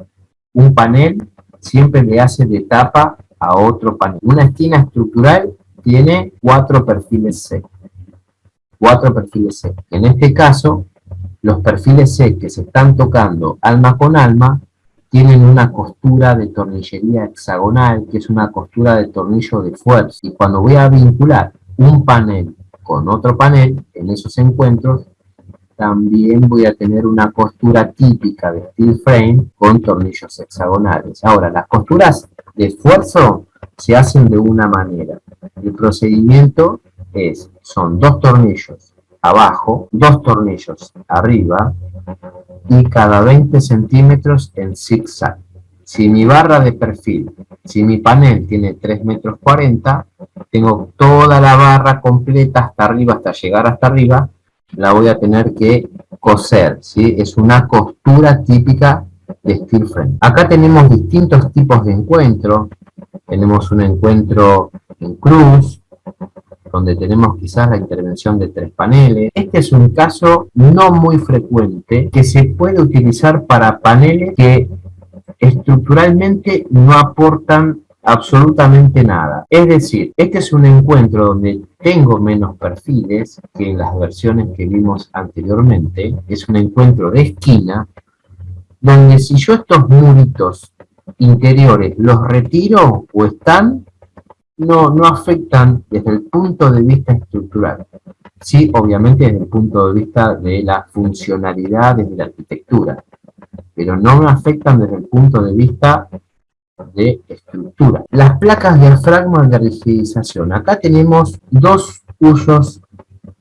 Un panel siempre le hace de tapa a otro panel. Una esquina estructural tiene 4 perfiles C. 4 perfiles C. En este caso, los perfiles C que se están tocando alma con alma tienen una costura de tornillería hexagonal, que es una costura de tornillo de fuerza. Y cuando voy a vincular un panel con otro panel, en esos encuentros, también voy a tener una costura típica de steel frame con tornillos hexagonales. Ahora, las costuras de esfuerzo se hacen de una manera. El procedimiento son 2 tornillos abajo, 2 tornillos arriba y cada 20 centímetros en zigzag. Si mi barra de perfil, si mi panel tiene 3,40 metros, tengo toda la barra completa hasta arriba, hasta llegar hasta arriba, la voy a tener que coser, ¿sí? Es una costura típica de steel frame. Acá tenemos distintos tipos de encuentro. Tenemos un encuentro en cruz, donde tenemos quizás la intervención de 3 paneles. Este es un caso no muy frecuente que se puede utilizar para paneles que estructuralmente no aportan absolutamente nada. Es decir, este es un encuentro donde tengo menos perfiles que en las versiones que vimos anteriormente. Es un encuentro de esquina, donde si yo estos muritos interiores los retiro o están, no afectan desde el punto de vista estructural. Sí, obviamente desde el punto de vista de la funcionalidad desde la arquitectura, pero no me afectan desde el punto de vista de estructura. Las placas diafragma de rigidización. Acá tenemos dos usos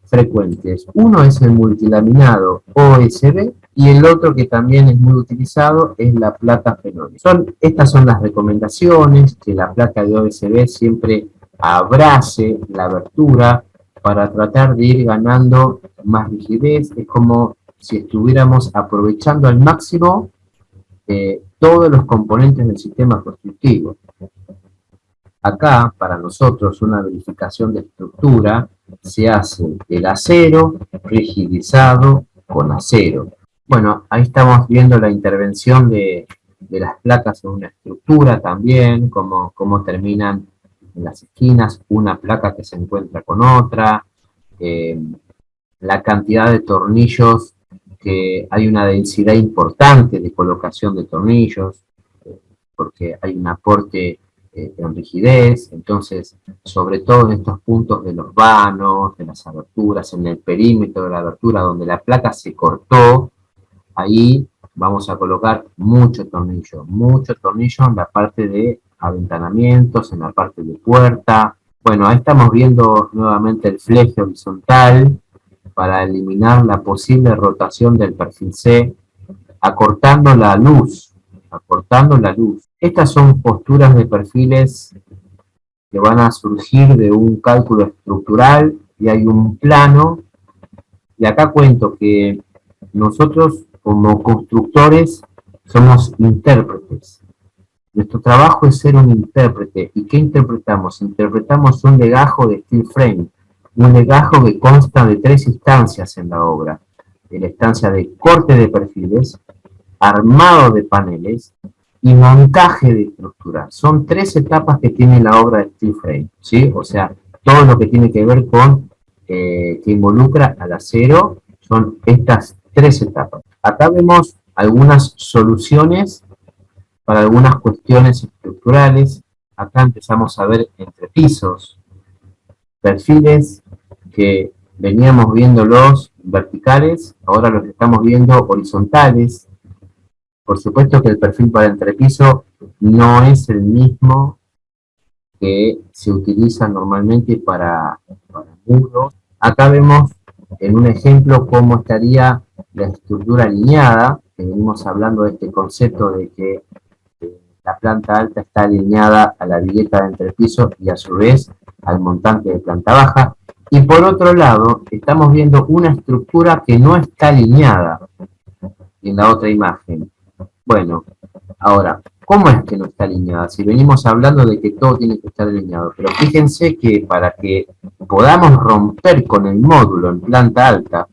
frecuentes. Uno es el multilaminado OSB y el otro que también es muy utilizado es la placa fenólica. Estas son las recomendaciones, que la placa de OSB siempre abrace la abertura para tratar de ir ganando más rigidez. Es como si estuviéramos aprovechando al máximo todos los componentes del sistema constructivo. Acá, para nosotros, una verificación de estructura se hace el acero rigidizado con acero. Bueno, ahí estamos viendo la intervención de las placas en una estructura también, cómo terminan en las esquinas, una placa que se encuentra con otra, la cantidad de tornillos, que hay una densidad importante de colocación de tornillos, porque hay un aporte en rigidez. Entonces, sobre todo en estos puntos de los vanos, de las aberturas, en el perímetro de la abertura donde la placa se cortó, ahí vamos a colocar mucho tornillo en la parte de aventanamientos, en la parte de puerta. Bueno, ahí estamos viendo nuevamente el fleje horizontal para eliminar la posible rotación del perfil C, acortando la luz. Estas son posturas de perfiles que van a surgir de un cálculo estructural y hay un plano. Y acá cuento que nosotros como constructores somos intérpretes. Nuestro trabajo es ser un intérprete. ¿Y qué interpretamos? Interpretamos un legajo de steel frame, un legajo que consta de 3 instancias en la obra. De la instancia de corte de perfiles, armado de paneles y montaje de estructura. Son 3 etapas que tiene la obra de steel frame, ¿sí? O sea, todo lo que tiene que ver con, que involucra al acero, son estas 3 etapas. Acá vemos algunas soluciones para algunas cuestiones estructurales. Acá empezamos a ver entrepisos, perfiles que veníamos viéndolos verticales, ahora los estamos viendo horizontales. Por supuesto que el perfil para entrepiso no es el mismo que se utiliza normalmente para muros. Acá vemos en un ejemplo cómo estaría la estructura alineada, que venimos hablando de este concepto de que la planta alta está alineada a la vigueta de entrepiso y a su vez al montante de planta baja. Y por otro lado, estamos viendo una estructura que no está alineada en la otra imagen. Bueno, ahora, ¿cómo es que no está alineada? Si venimos hablando de que todo tiene que estar alineado, pero fíjense que para que podamos romper con el módulo en planta alta,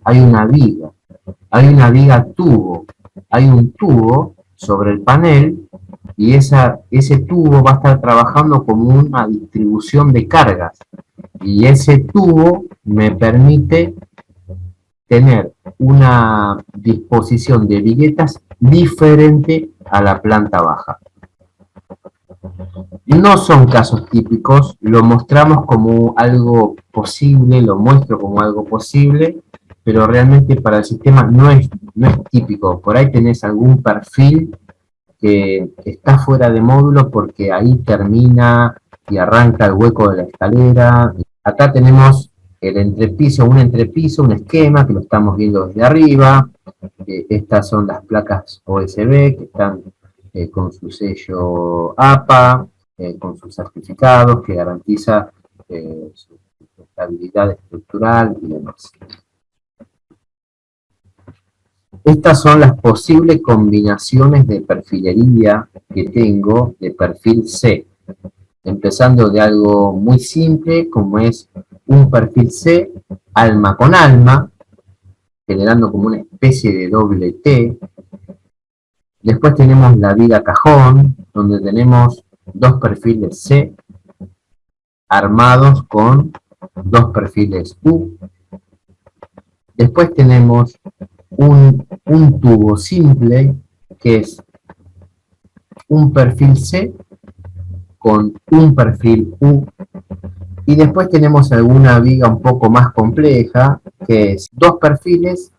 hay una viga tubo, hay un tubo sobre el panel y ese tubo va a estar trabajando como una distribución de cargas y ese tubo me permite tener una disposición de viguetas diferente a la planta baja. No son casos típicos, lo mostramos como algo posible, lo muestro como algo posible, pero realmente para el sistema no es típico. Por ahí tenés algún perfil que está fuera de módulo porque ahí termina y arranca el hueco de la escalera. Acá tenemos el entrepiso, un esquema que lo estamos viendo desde arriba. Estas son las placas OSB que están con su sello APA, con sus certificados que garantiza su estabilidad estructural y demás. Estas son las posibles combinaciones de perfilería que tengo de perfil C. Empezando de algo muy simple como es un perfil C alma con alma, generando como una especie de doble T. Después tenemos la viga cajón, donde tenemos 2 perfiles C armados con 2 perfiles U. Después tenemos un tubo simple, que es un perfil C con un perfil U. Y después tenemos alguna viga un poco más compleja, que es dos perfiles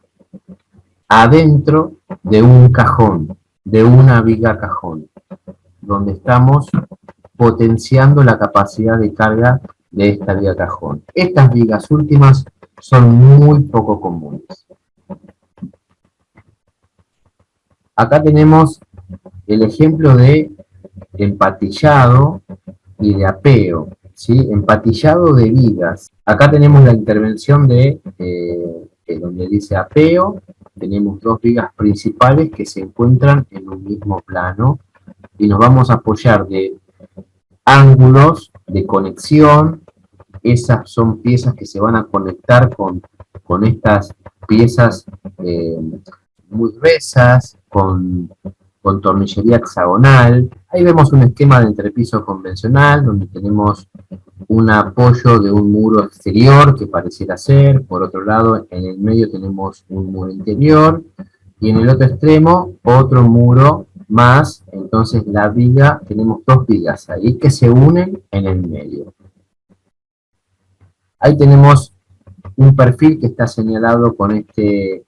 adentro de un cajón, de una viga cajón, donde estamos potenciando la capacidad de carga de esta viga cajón. Estas vigas últimas son muy poco comunes. Acá tenemos el ejemplo de empatillado y de apeo, ¿sí? Empatillado de vigas. Acá tenemos la intervención de donde dice apeo. Tenemos dos vigas principales que se encuentran en un mismo plano y nos vamos a apoyar de ángulos de conexión. Esas son piezas que se van a conectar con estas piezas muy gruesas, con tornillería hexagonal. Ahí vemos un esquema de entrepiso convencional, donde tenemos un apoyo de un muro exterior que pareciera ser, por otro lado en el medio tenemos un muro interior, y en el otro extremo otro muro más. Entonces la viga, tenemos dos vigas ahí que se unen en el medio. Ahí tenemos un perfil que está señalado con este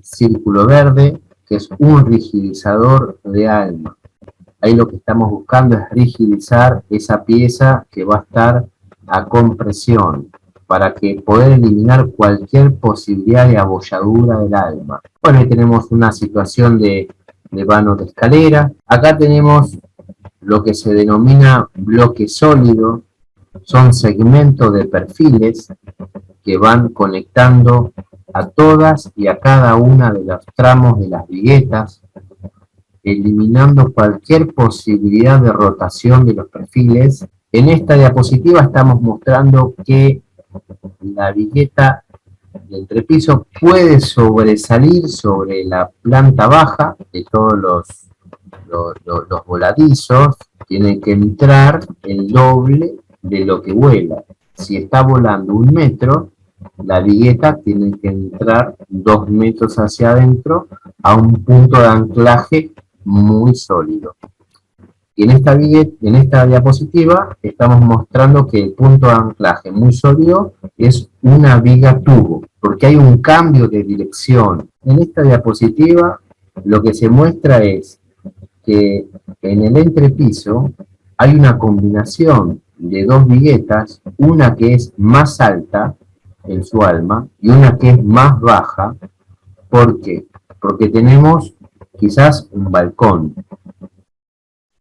círculo verde, que es un rigidizador de alma. Ahí lo que estamos buscando es rigidizar esa pieza que va a estar a compresión, para que poder eliminar cualquier posibilidad de abolladura del alma. Bueno, ahí tenemos una situación de vano de escalera. Acá tenemos lo que se denomina bloque sólido. Son segmentos de perfiles que van conectando a todas y a cada una de los tramos de las viguetas, eliminando cualquier posibilidad de rotación de los perfiles. En esta diapositiva estamos mostrando que la vigueta de entrepiso puede sobresalir sobre la planta baja de todos los voladizos. Tiene que entrar el doble de lo que vuela. Si está volando 1 metro, la vigueta tiene que entrar 2 metros hacia adentro a un punto de anclaje muy sólido. Y en esta diapositiva estamos mostrando que el punto de anclaje muy sólido es una viga tubo, porque hay un cambio de dirección. En esta diapositiva lo que se muestra es que en el entrepiso hay una combinación de dos viguetas, una que es más alta en su alma y una que es más baja. ¿Por qué? Porque tenemos quizás un balcón.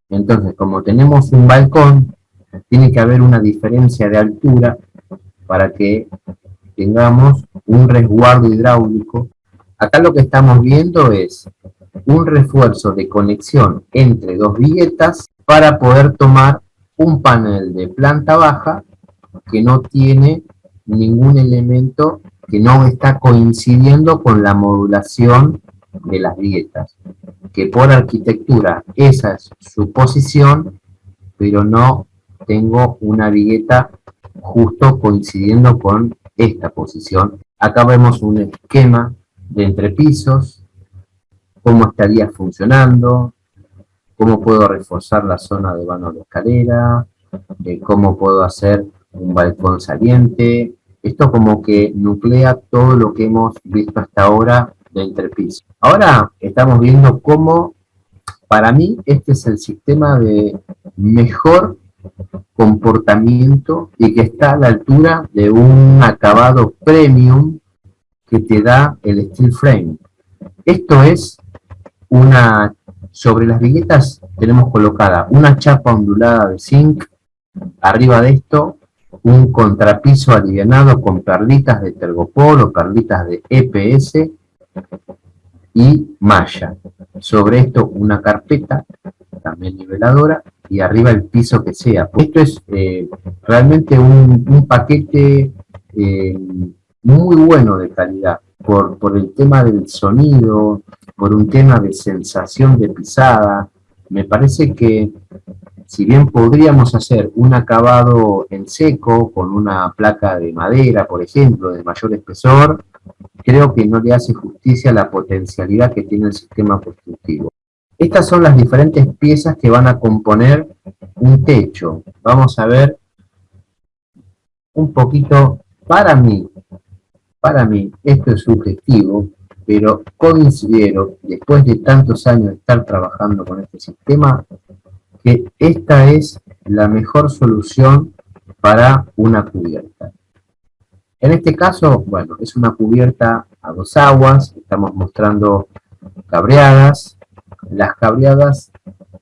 Entonces, como tenemos un balcón, tiene que haber una diferencia de altura para que tengamos un resguardo hidráulico. Acá lo que estamos viendo es un refuerzo de conexión entre dos viguetas para poder tomar un panel de planta baja que no tiene ningún elemento, que no está coincidiendo con la modulación de las viguetas, que por arquitectura esa es su posición, pero no tengo una vigueta justo coincidiendo con esta posición. Acá vemos un esquema de entrepisos, cómo estaría funcionando, cómo puedo reforzar la zona de vano de escalera, cómo puedo hacer un balcón saliente. Esto como que nuclea todo lo que hemos visto hasta ahora de entrepiso. Ahora estamos viendo cómo, para mí, este es el sistema de mejor comportamiento y que está a la altura de un acabado premium que te da el steel frame. Esto es una... Sobre las viguetas tenemos colocada una chapa ondulada de zinc, arriba de esto un contrapiso alivianado con perlitas de tergopol o perlitas de EPS y malla. Sobre esto una carpeta, también niveladora, y arriba el piso que sea. Esto es realmente un paquete muy bueno de calidad, por el tema del sonido, por un tema de sensación de pisada. Me parece que si bien podríamos hacer un acabado en seco con una placa de madera, por ejemplo, de mayor espesor, creo que no le hace justicia a la potencialidad que tiene el sistema constructivo. Estas son las diferentes piezas que van a componer un techo. Vamos a ver un poquito, para mí, esto es subjetivo, pero considero, después de tantos años de estar trabajando con este sistema, que esta es la mejor solución para una cubierta. En este caso, bueno, es una cubierta a 2 aguas, estamos mostrando cabreadas. Las cabreadas,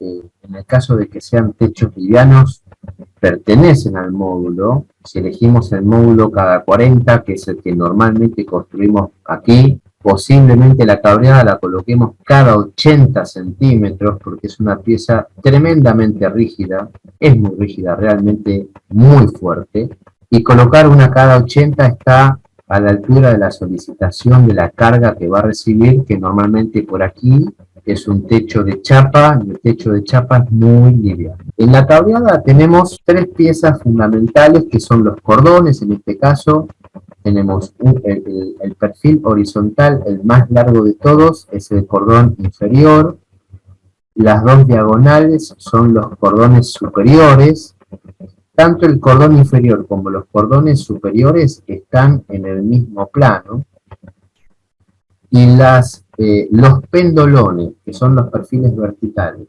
en el caso de que sean techos livianos, pertenecen al módulo. Si elegimos el módulo cada 40, que es el que normalmente construimos aquí, posiblemente la cabreada la coloquemos cada 80 centímetros, porque es una pieza tremendamente rígida, es muy rígida, realmente muy fuerte, y colocar una cada 80 está a la altura de la solicitación de la carga que va a recibir, que normalmente por aquí es un techo de chapa, y el techo de chapa es muy liviano. En la cableada tenemos 3 piezas fundamentales, que son los cordones. En este caso tenemos el perfil horizontal, el más largo de todos, es el cordón inferior. Las 2 diagonales son los cordones superiores. Tanto el cordón inferior como los cordones superiores están en el mismo plano. Y los pendolones, que son los perfiles verticales,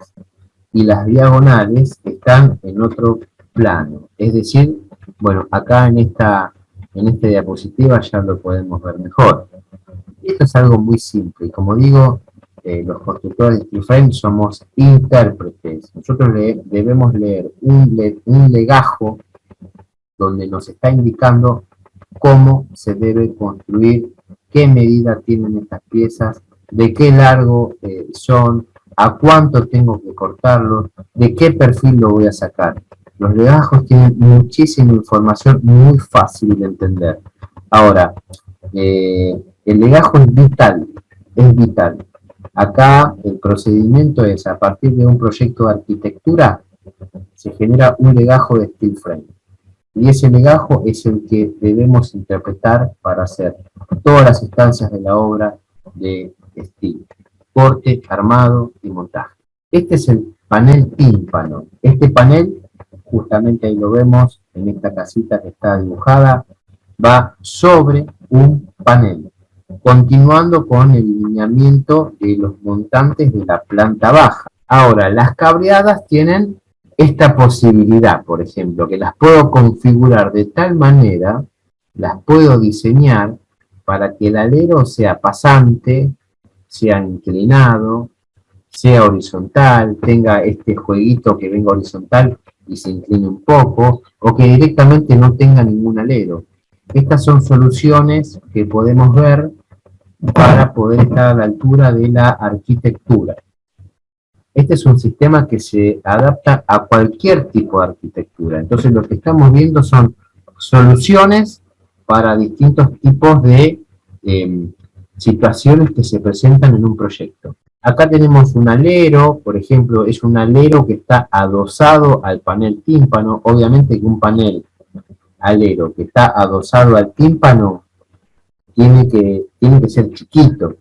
y las diagonales están en otro plano. Es decir, bueno, acá en esta diapositiva ya lo podemos ver mejor. Esto es algo muy simple, y como digo, los constructores de steel frame somos intérpretes. Nosotros debemos leer un legajo donde nos está indicando cómo se debe construir, qué medida tienen estas piezas, de qué largo son, a cuánto tengo que cortarlos, de qué perfil lo voy a sacar. Los legajos tienen muchísima información muy fácil de entender. Ahora, el legajo es vital, es vital. Acá el procedimiento es, a partir de un proyecto de arquitectura, se genera un legajo de steel frame. Y ese legajo es el que debemos interpretar para hacer todas las instancias de la obra de steel: corte, armado y montaje. Este es el panel tímpano. Este panel, justamente ahí lo vemos en esta casita que está dibujada, va sobre un panel, continuando con el lineamiento de los montantes de la planta baja. Ahora, las cableadas tienen esta posibilidad, por ejemplo, que las puedo configurar de tal manera, las puedo diseñar para que el alero sea pasante, sea inclinado, sea horizontal, tenga este jueguito que venga horizontal y se incline un poco, o que directamente no tenga ningún alero. Estas son soluciones que podemos ver para poder estar a la altura de la arquitectura. Este es un sistema que se adapta a cualquier tipo de arquitectura. Entonces lo que estamos viendo son soluciones para distintos tipos de situaciones que se presentan en un proyecto. Acá tenemos un alero, por ejemplo, es un alero que está adosado al panel tímpano. Obviamente que un panel alero que está adosado al tímpano tiene que ser chiquito.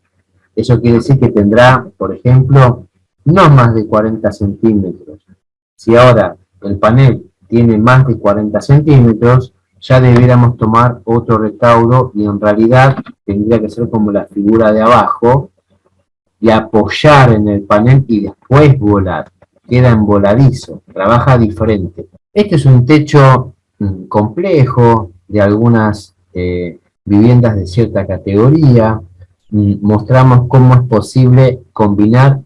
Eso quiere decir que tendrá, por ejemplo, no más de 40 centímetros. Si ahora el panel tiene más de 40 centímetros, ya debiéramos tomar otro recaudo, y en realidad tendría que ser como la figura de abajo, y apoyar en el panel y después volar. Queda en voladizo, trabaja diferente. Este es un techo complejo de algunas viviendas de cierta categoría. Mostramos cómo es posible combinar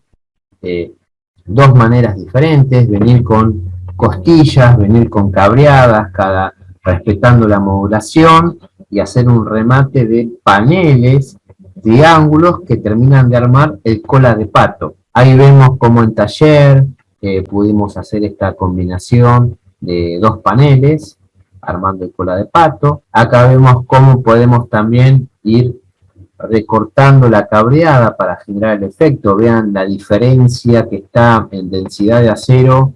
2 maneras diferentes: venir con costillas, venir con cabreadas, respetando la modulación, y hacer un remate de paneles, triángulos que terminan de armar el cola de pato. Ahí vemos cómo en taller pudimos hacer esta combinación de 2 paneles, armando el cola de pato. Acá vemos cómo podemos también ir recortando la cabreada para generar el efecto. Vean la diferencia que está en densidad de acero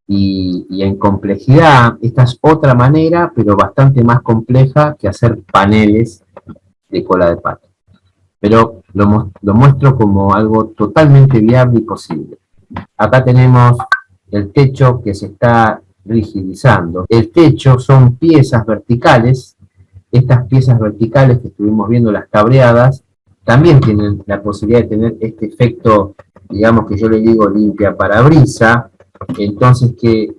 y en complejidad. Esta es otra manera, pero bastante más compleja, que hacer paneles de cola de pato. pero lo muestro como algo totalmente viable y posible. Acá tenemos el techo que se está rigidizando. El techo son piezas verticales. Estas piezas verticales que estuvimos viendo, las cabreadas, también tienen la posibilidad de tener este efecto, digamos que yo le digo limpia parabrisa. Entonces que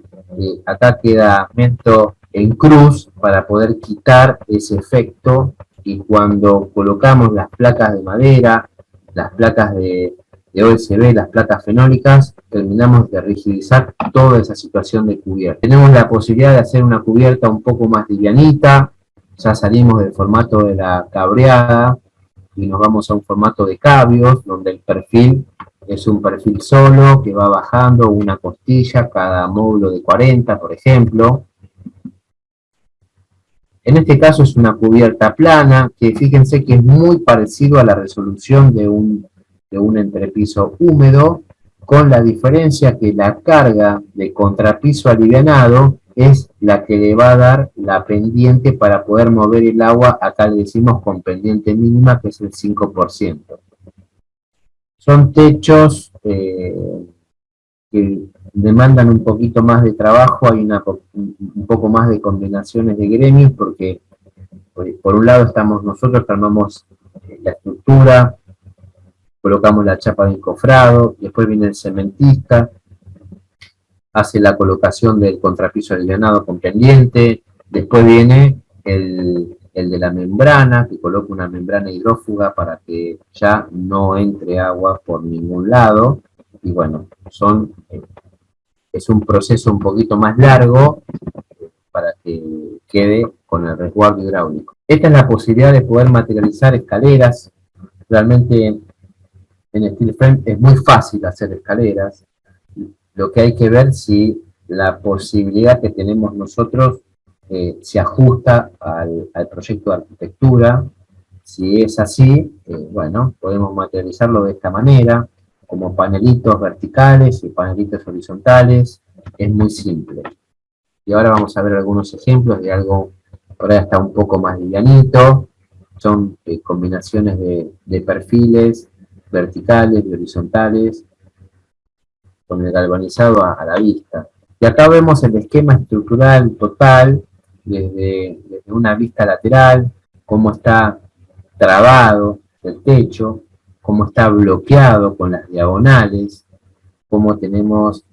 acá queda mento en cruz para poder quitar ese efecto, y cuando colocamos las placas de madera, las placas de OSB, las placas fenólicas, terminamos de rigidizar toda esa situación de cubierta. Tenemos la posibilidad de hacer una cubierta un poco más livianita, ya salimos del formato de la cabreada y nos vamos a un formato de cabios, donde el perfil es un perfil solo que va bajando una costilla cada módulo de 40, por ejemplo. En este caso es una cubierta plana, que fíjense que es muy parecido a la resolución de un entrepiso húmedo, con la diferencia que la carga de contrapiso alivianado es la que le va a dar la pendiente para poder mover el agua. Acá le decimos con pendiente mínima, que es el 5%. Son techos que demandan un poquito más de trabajo, hay un poco más de combinaciones de gremios, porque por un lado estamos nosotros que armamos la estructura, colocamos la chapa de encofrado, después viene el cementista, hace la colocación del contrapiso alivianado con pendiente, después viene el de la membrana, que coloca una membrana hidrófuga para que ya no entre agua por ningún lado, y bueno, es un proceso un poquito más largo para que quede con el resguardo hidráulico. Esta es la posibilidad de poder materializar escaleras. Realmente en Steel Frame es muy fácil hacer escaleras. Lo que hay que ver si la posibilidad que tenemos nosotros se ajusta al proyecto de arquitectura. Si es así, bueno, podemos materializarlo de esta manera, como panelitos verticales y panelitos horizontales. Es muy simple. Y ahora vamos a ver algunos ejemplos de algo por ahí está un poco más livianito. Son combinaciones de perfiles verticales y horizontales, con el galvanizado a la vista. Y acá vemos el esquema estructural total, desde una vista lateral, cómo está trabado el techo, cómo está bloqueado con las diagonales, cómo tenemos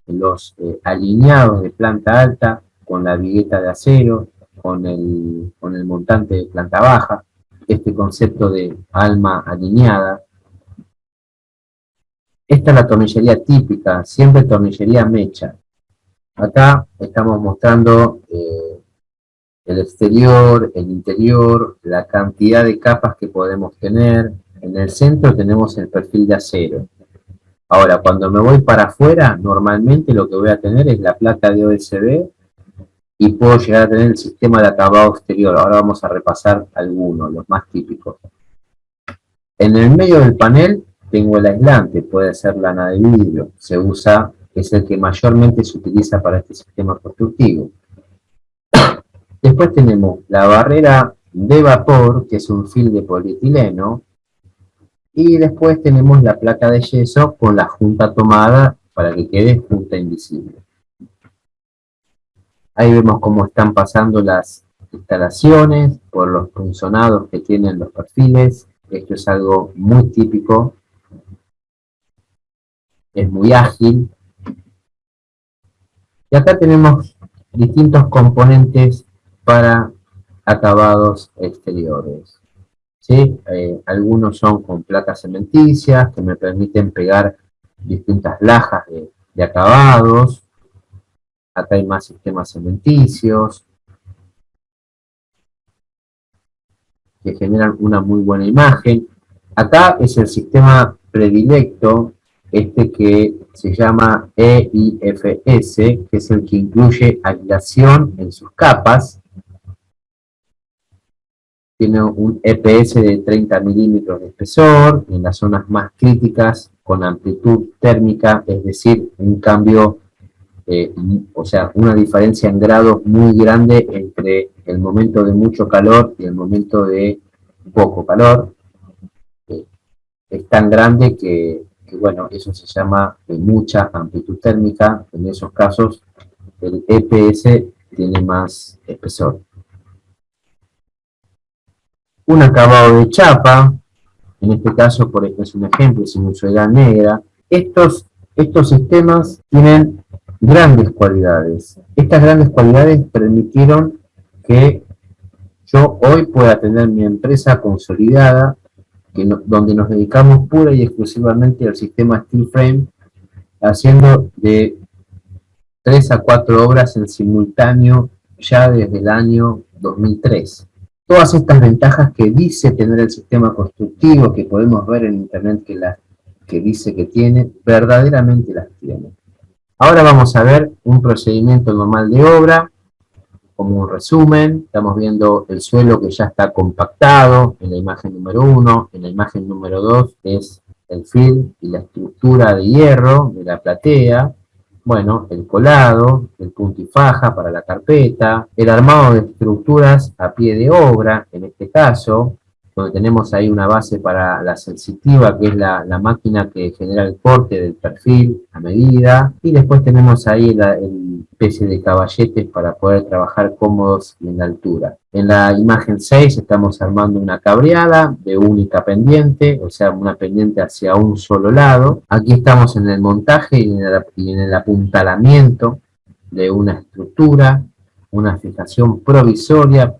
los alineados de planta alta con la vigueta de acero, con el montante de planta baja, este concepto de alma alineada. Esta es la tornillería típica, siempre tornillería mecha. Acá estamos mostrando el exterior, el interior, la cantidad de capas que podemos tener. En el centro tenemos el perfil de acero. Ahora, cuando me voy para afuera, normalmente lo que voy a tener es la placa de OSB y puedo llegar a tener el sistema de acabado exterior. Ahora vamos a repasar algunos, los más típicos. En el medio del panel tengo el aislante, puede ser lana de vidrio, se usa, es el que mayormente se utiliza para este sistema constructivo. Después tenemos la barrera de vapor, que es un film de polietileno, y después tenemos la placa de yeso con la junta tomada para que quede junta invisible. Ahí vemos cómo están pasando las instalaciones por los punzonados que tienen los perfiles. Esto es algo muy típico, es muy ágil. Y acá tenemos distintos componentes para acabados exteriores. ¿Sí? Algunos son con placas cementicias que me permiten pegar distintas lajas de acabados. Acá hay más sistemas cementicios que generan una muy buena imagen. Acá es el sistema predilecto, este que se llama EIFS, que es el que incluye aislación en sus capas. Tiene un EPS de 30 milímetros de espesor, en las zonas más críticas, con amplitud térmica, es decir, un cambio, o sea, una diferencia en grados muy grande entre el momento de mucho calor y el momento de poco calor. es tan grande que, bueno, eso se llama mucha amplitud térmica. En esos casos el EPS tiene más espesor. Un acabado de chapa, en este caso por ejemplo, es un ejemplo, sinusoidal negra. Estos sistemas tienen grandes cualidades. Estas grandes cualidades permitieron que yo hoy pueda tener mi empresa consolidada, donde nos dedicamos pura y exclusivamente al sistema Steel Frame, haciendo de 3 a 4 obras en simultáneo ya desde el año 2003. Todas estas ventajas que dice tener el sistema constructivo, que podemos ver en internet que dice que tiene, verdaderamente las tiene. Ahora vamos a ver un procedimiento normal de obra, como un resumen. Estamos viendo el suelo que ya está compactado en la imagen número 1, en la imagen número 2 es el fill y la estructura de hierro de la platea, bueno, el colado, el punto y faja para la carpeta, el armado de estructuras a pie de obra, en este caso, donde tenemos ahí una base para la sensitiva, que es la máquina que genera el corte del perfil a medida, y después tenemos ahí el especie de caballetes para poder trabajar cómodos y en la altura. En la imagen 6 estamos armando una cabreada de única pendiente, o sea, una pendiente hacia un solo lado. Aquí estamos en el montaje y en el apuntalamiento de una estructura, una fijación provisoria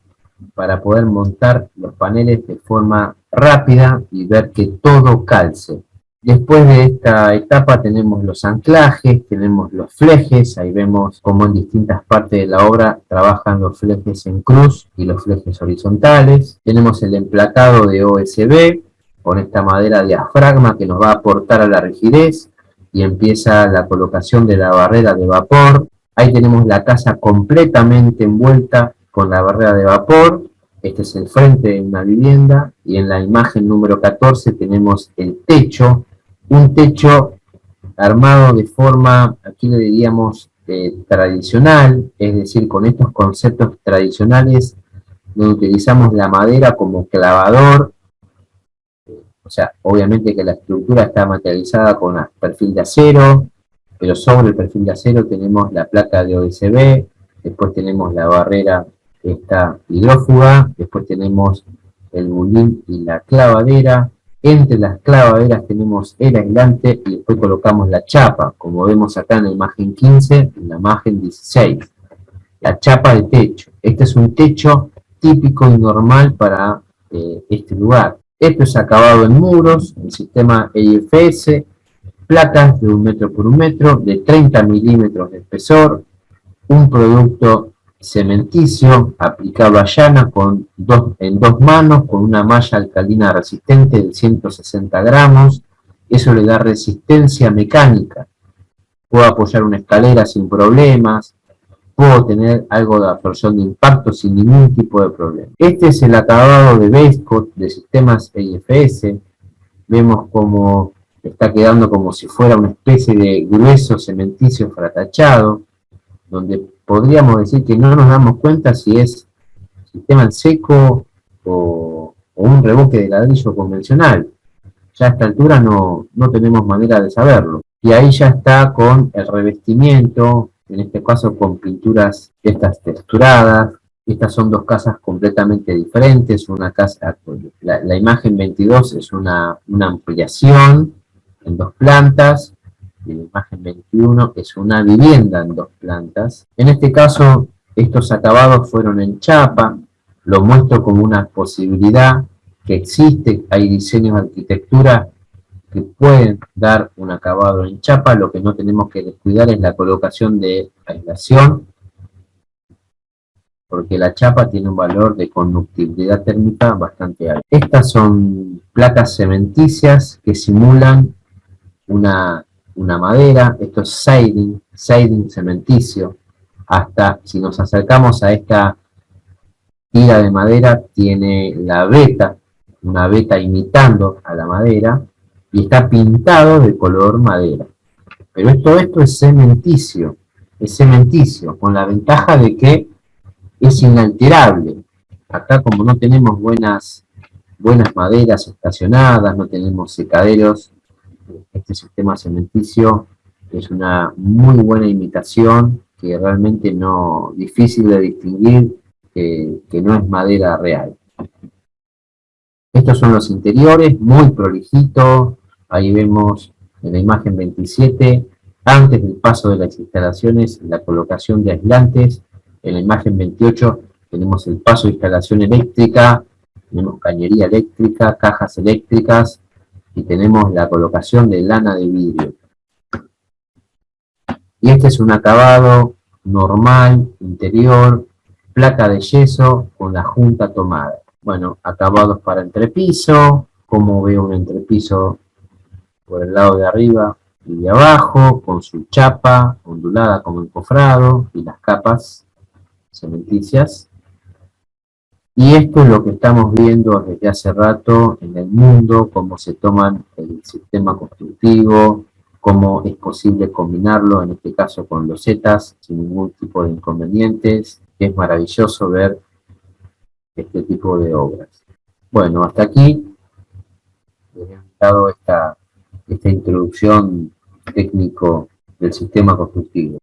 para poder montar los paneles de forma rápida y ver que todo calce. Después de esta etapa tenemos los anclajes, tenemos los flejes, ahí vemos cómo en distintas partes de la obra trabajan los flejes en cruz y los flejes horizontales. Tenemos el emplacado de OSB con esta madera diafragma que nos va a aportar a la rigidez, y empieza la colocación de la barrera de vapor. Ahí tenemos la casa completamente envuelta con la barrera de vapor. Este es el frente de una vivienda, y en la imagen número 14 tenemos el techo, un techo armado de forma, aquí le diríamos, tradicional, es decir, con estos conceptos tradicionales donde utilizamos la madera como clavador, o sea, obviamente que la estructura está materializada con perfil de acero, pero sobre el perfil de acero tenemos la placa de OSB, después tenemos la barrera esta hidrófuga, después tenemos el bulín y la clavadera. Entre las clavaderas tenemos el aislante y después colocamos la chapa, como vemos acá en la imagen 15 y en la imagen 16. La chapa de techo. Este es un techo típico y normal para este lugar. Esto es acabado en muros, el sistema EIFS, placas de 1 metro por 1 metro, de 30 milímetros de espesor, un producto cementicio aplicado a llana en 2 manos con una malla alcalina resistente de 160 gramos. Eso le da resistencia mecánica. Puedo apoyar una escalera sin problemas, puedo tener algo de absorción de impacto sin ningún tipo de problema. Este es el acabado de Basecott de sistemas EIFS. Vemos como está quedando como si fuera una especie de grueso cementicio fratachado, donde podríamos decir que no nos damos cuenta si es sistema en seco o un revoque de ladrillo convencional. Ya a esta altura no tenemos manera de saberlo. Y ahí ya está con el revestimiento, en este caso con pinturas estas texturadas. Estas son 2 casas completamente diferentes. Una casa, la imagen 22 es una ampliación en 2 plantas. Y la imagen 21 es una vivienda en 2 plantas. En este caso, estos acabados fueron en chapa. Lo muestro como una posibilidad que existe. Hay diseños de arquitectura que pueden dar un acabado en chapa. Lo que no tenemos que descuidar es la colocación de aislación, porque la chapa tiene un valor de conductibilidad térmica bastante alto. Estas son placas cementicias que simulan una madera. Esto es siding cementicio. Hasta si nos acercamos a esta tira de madera, tiene la veta, una veta imitando a la madera, y está pintado de color madera. Pero todo esto es cementicio, con la ventaja de que es inalterable. Acá, como no tenemos buenas buenas maderas estacionadas, no tenemos secaderos. Este sistema cementicio es una muy buena imitación que realmente no, difícil de distinguir que no es madera real. Estos son los interiores, muy prolijitos. Ahí vemos en la imagen 27, antes del paso de las instalaciones, la colocación de aislantes. En la imagen 28 tenemos el paso de instalación eléctrica, tenemos cañería eléctrica, cajas eléctricas y tenemos la colocación de lana de vidrio. Y este es un acabado normal, interior, placa de yeso con la junta tomada. Bueno, acabados para entrepiso, como veo un entrepiso por el lado de arriba y de abajo, con su chapa ondulada como encofrado y las capas cementicias. Y esto es lo que estamos viendo desde hace rato en el mundo, cómo se toman el sistema constructivo, cómo es posible combinarlo, en este caso con losetas, sin ningún tipo de inconvenientes. Es maravilloso ver este tipo de obras. Bueno, hasta aquí les he dado esta introducción técnico del sistema constructivo.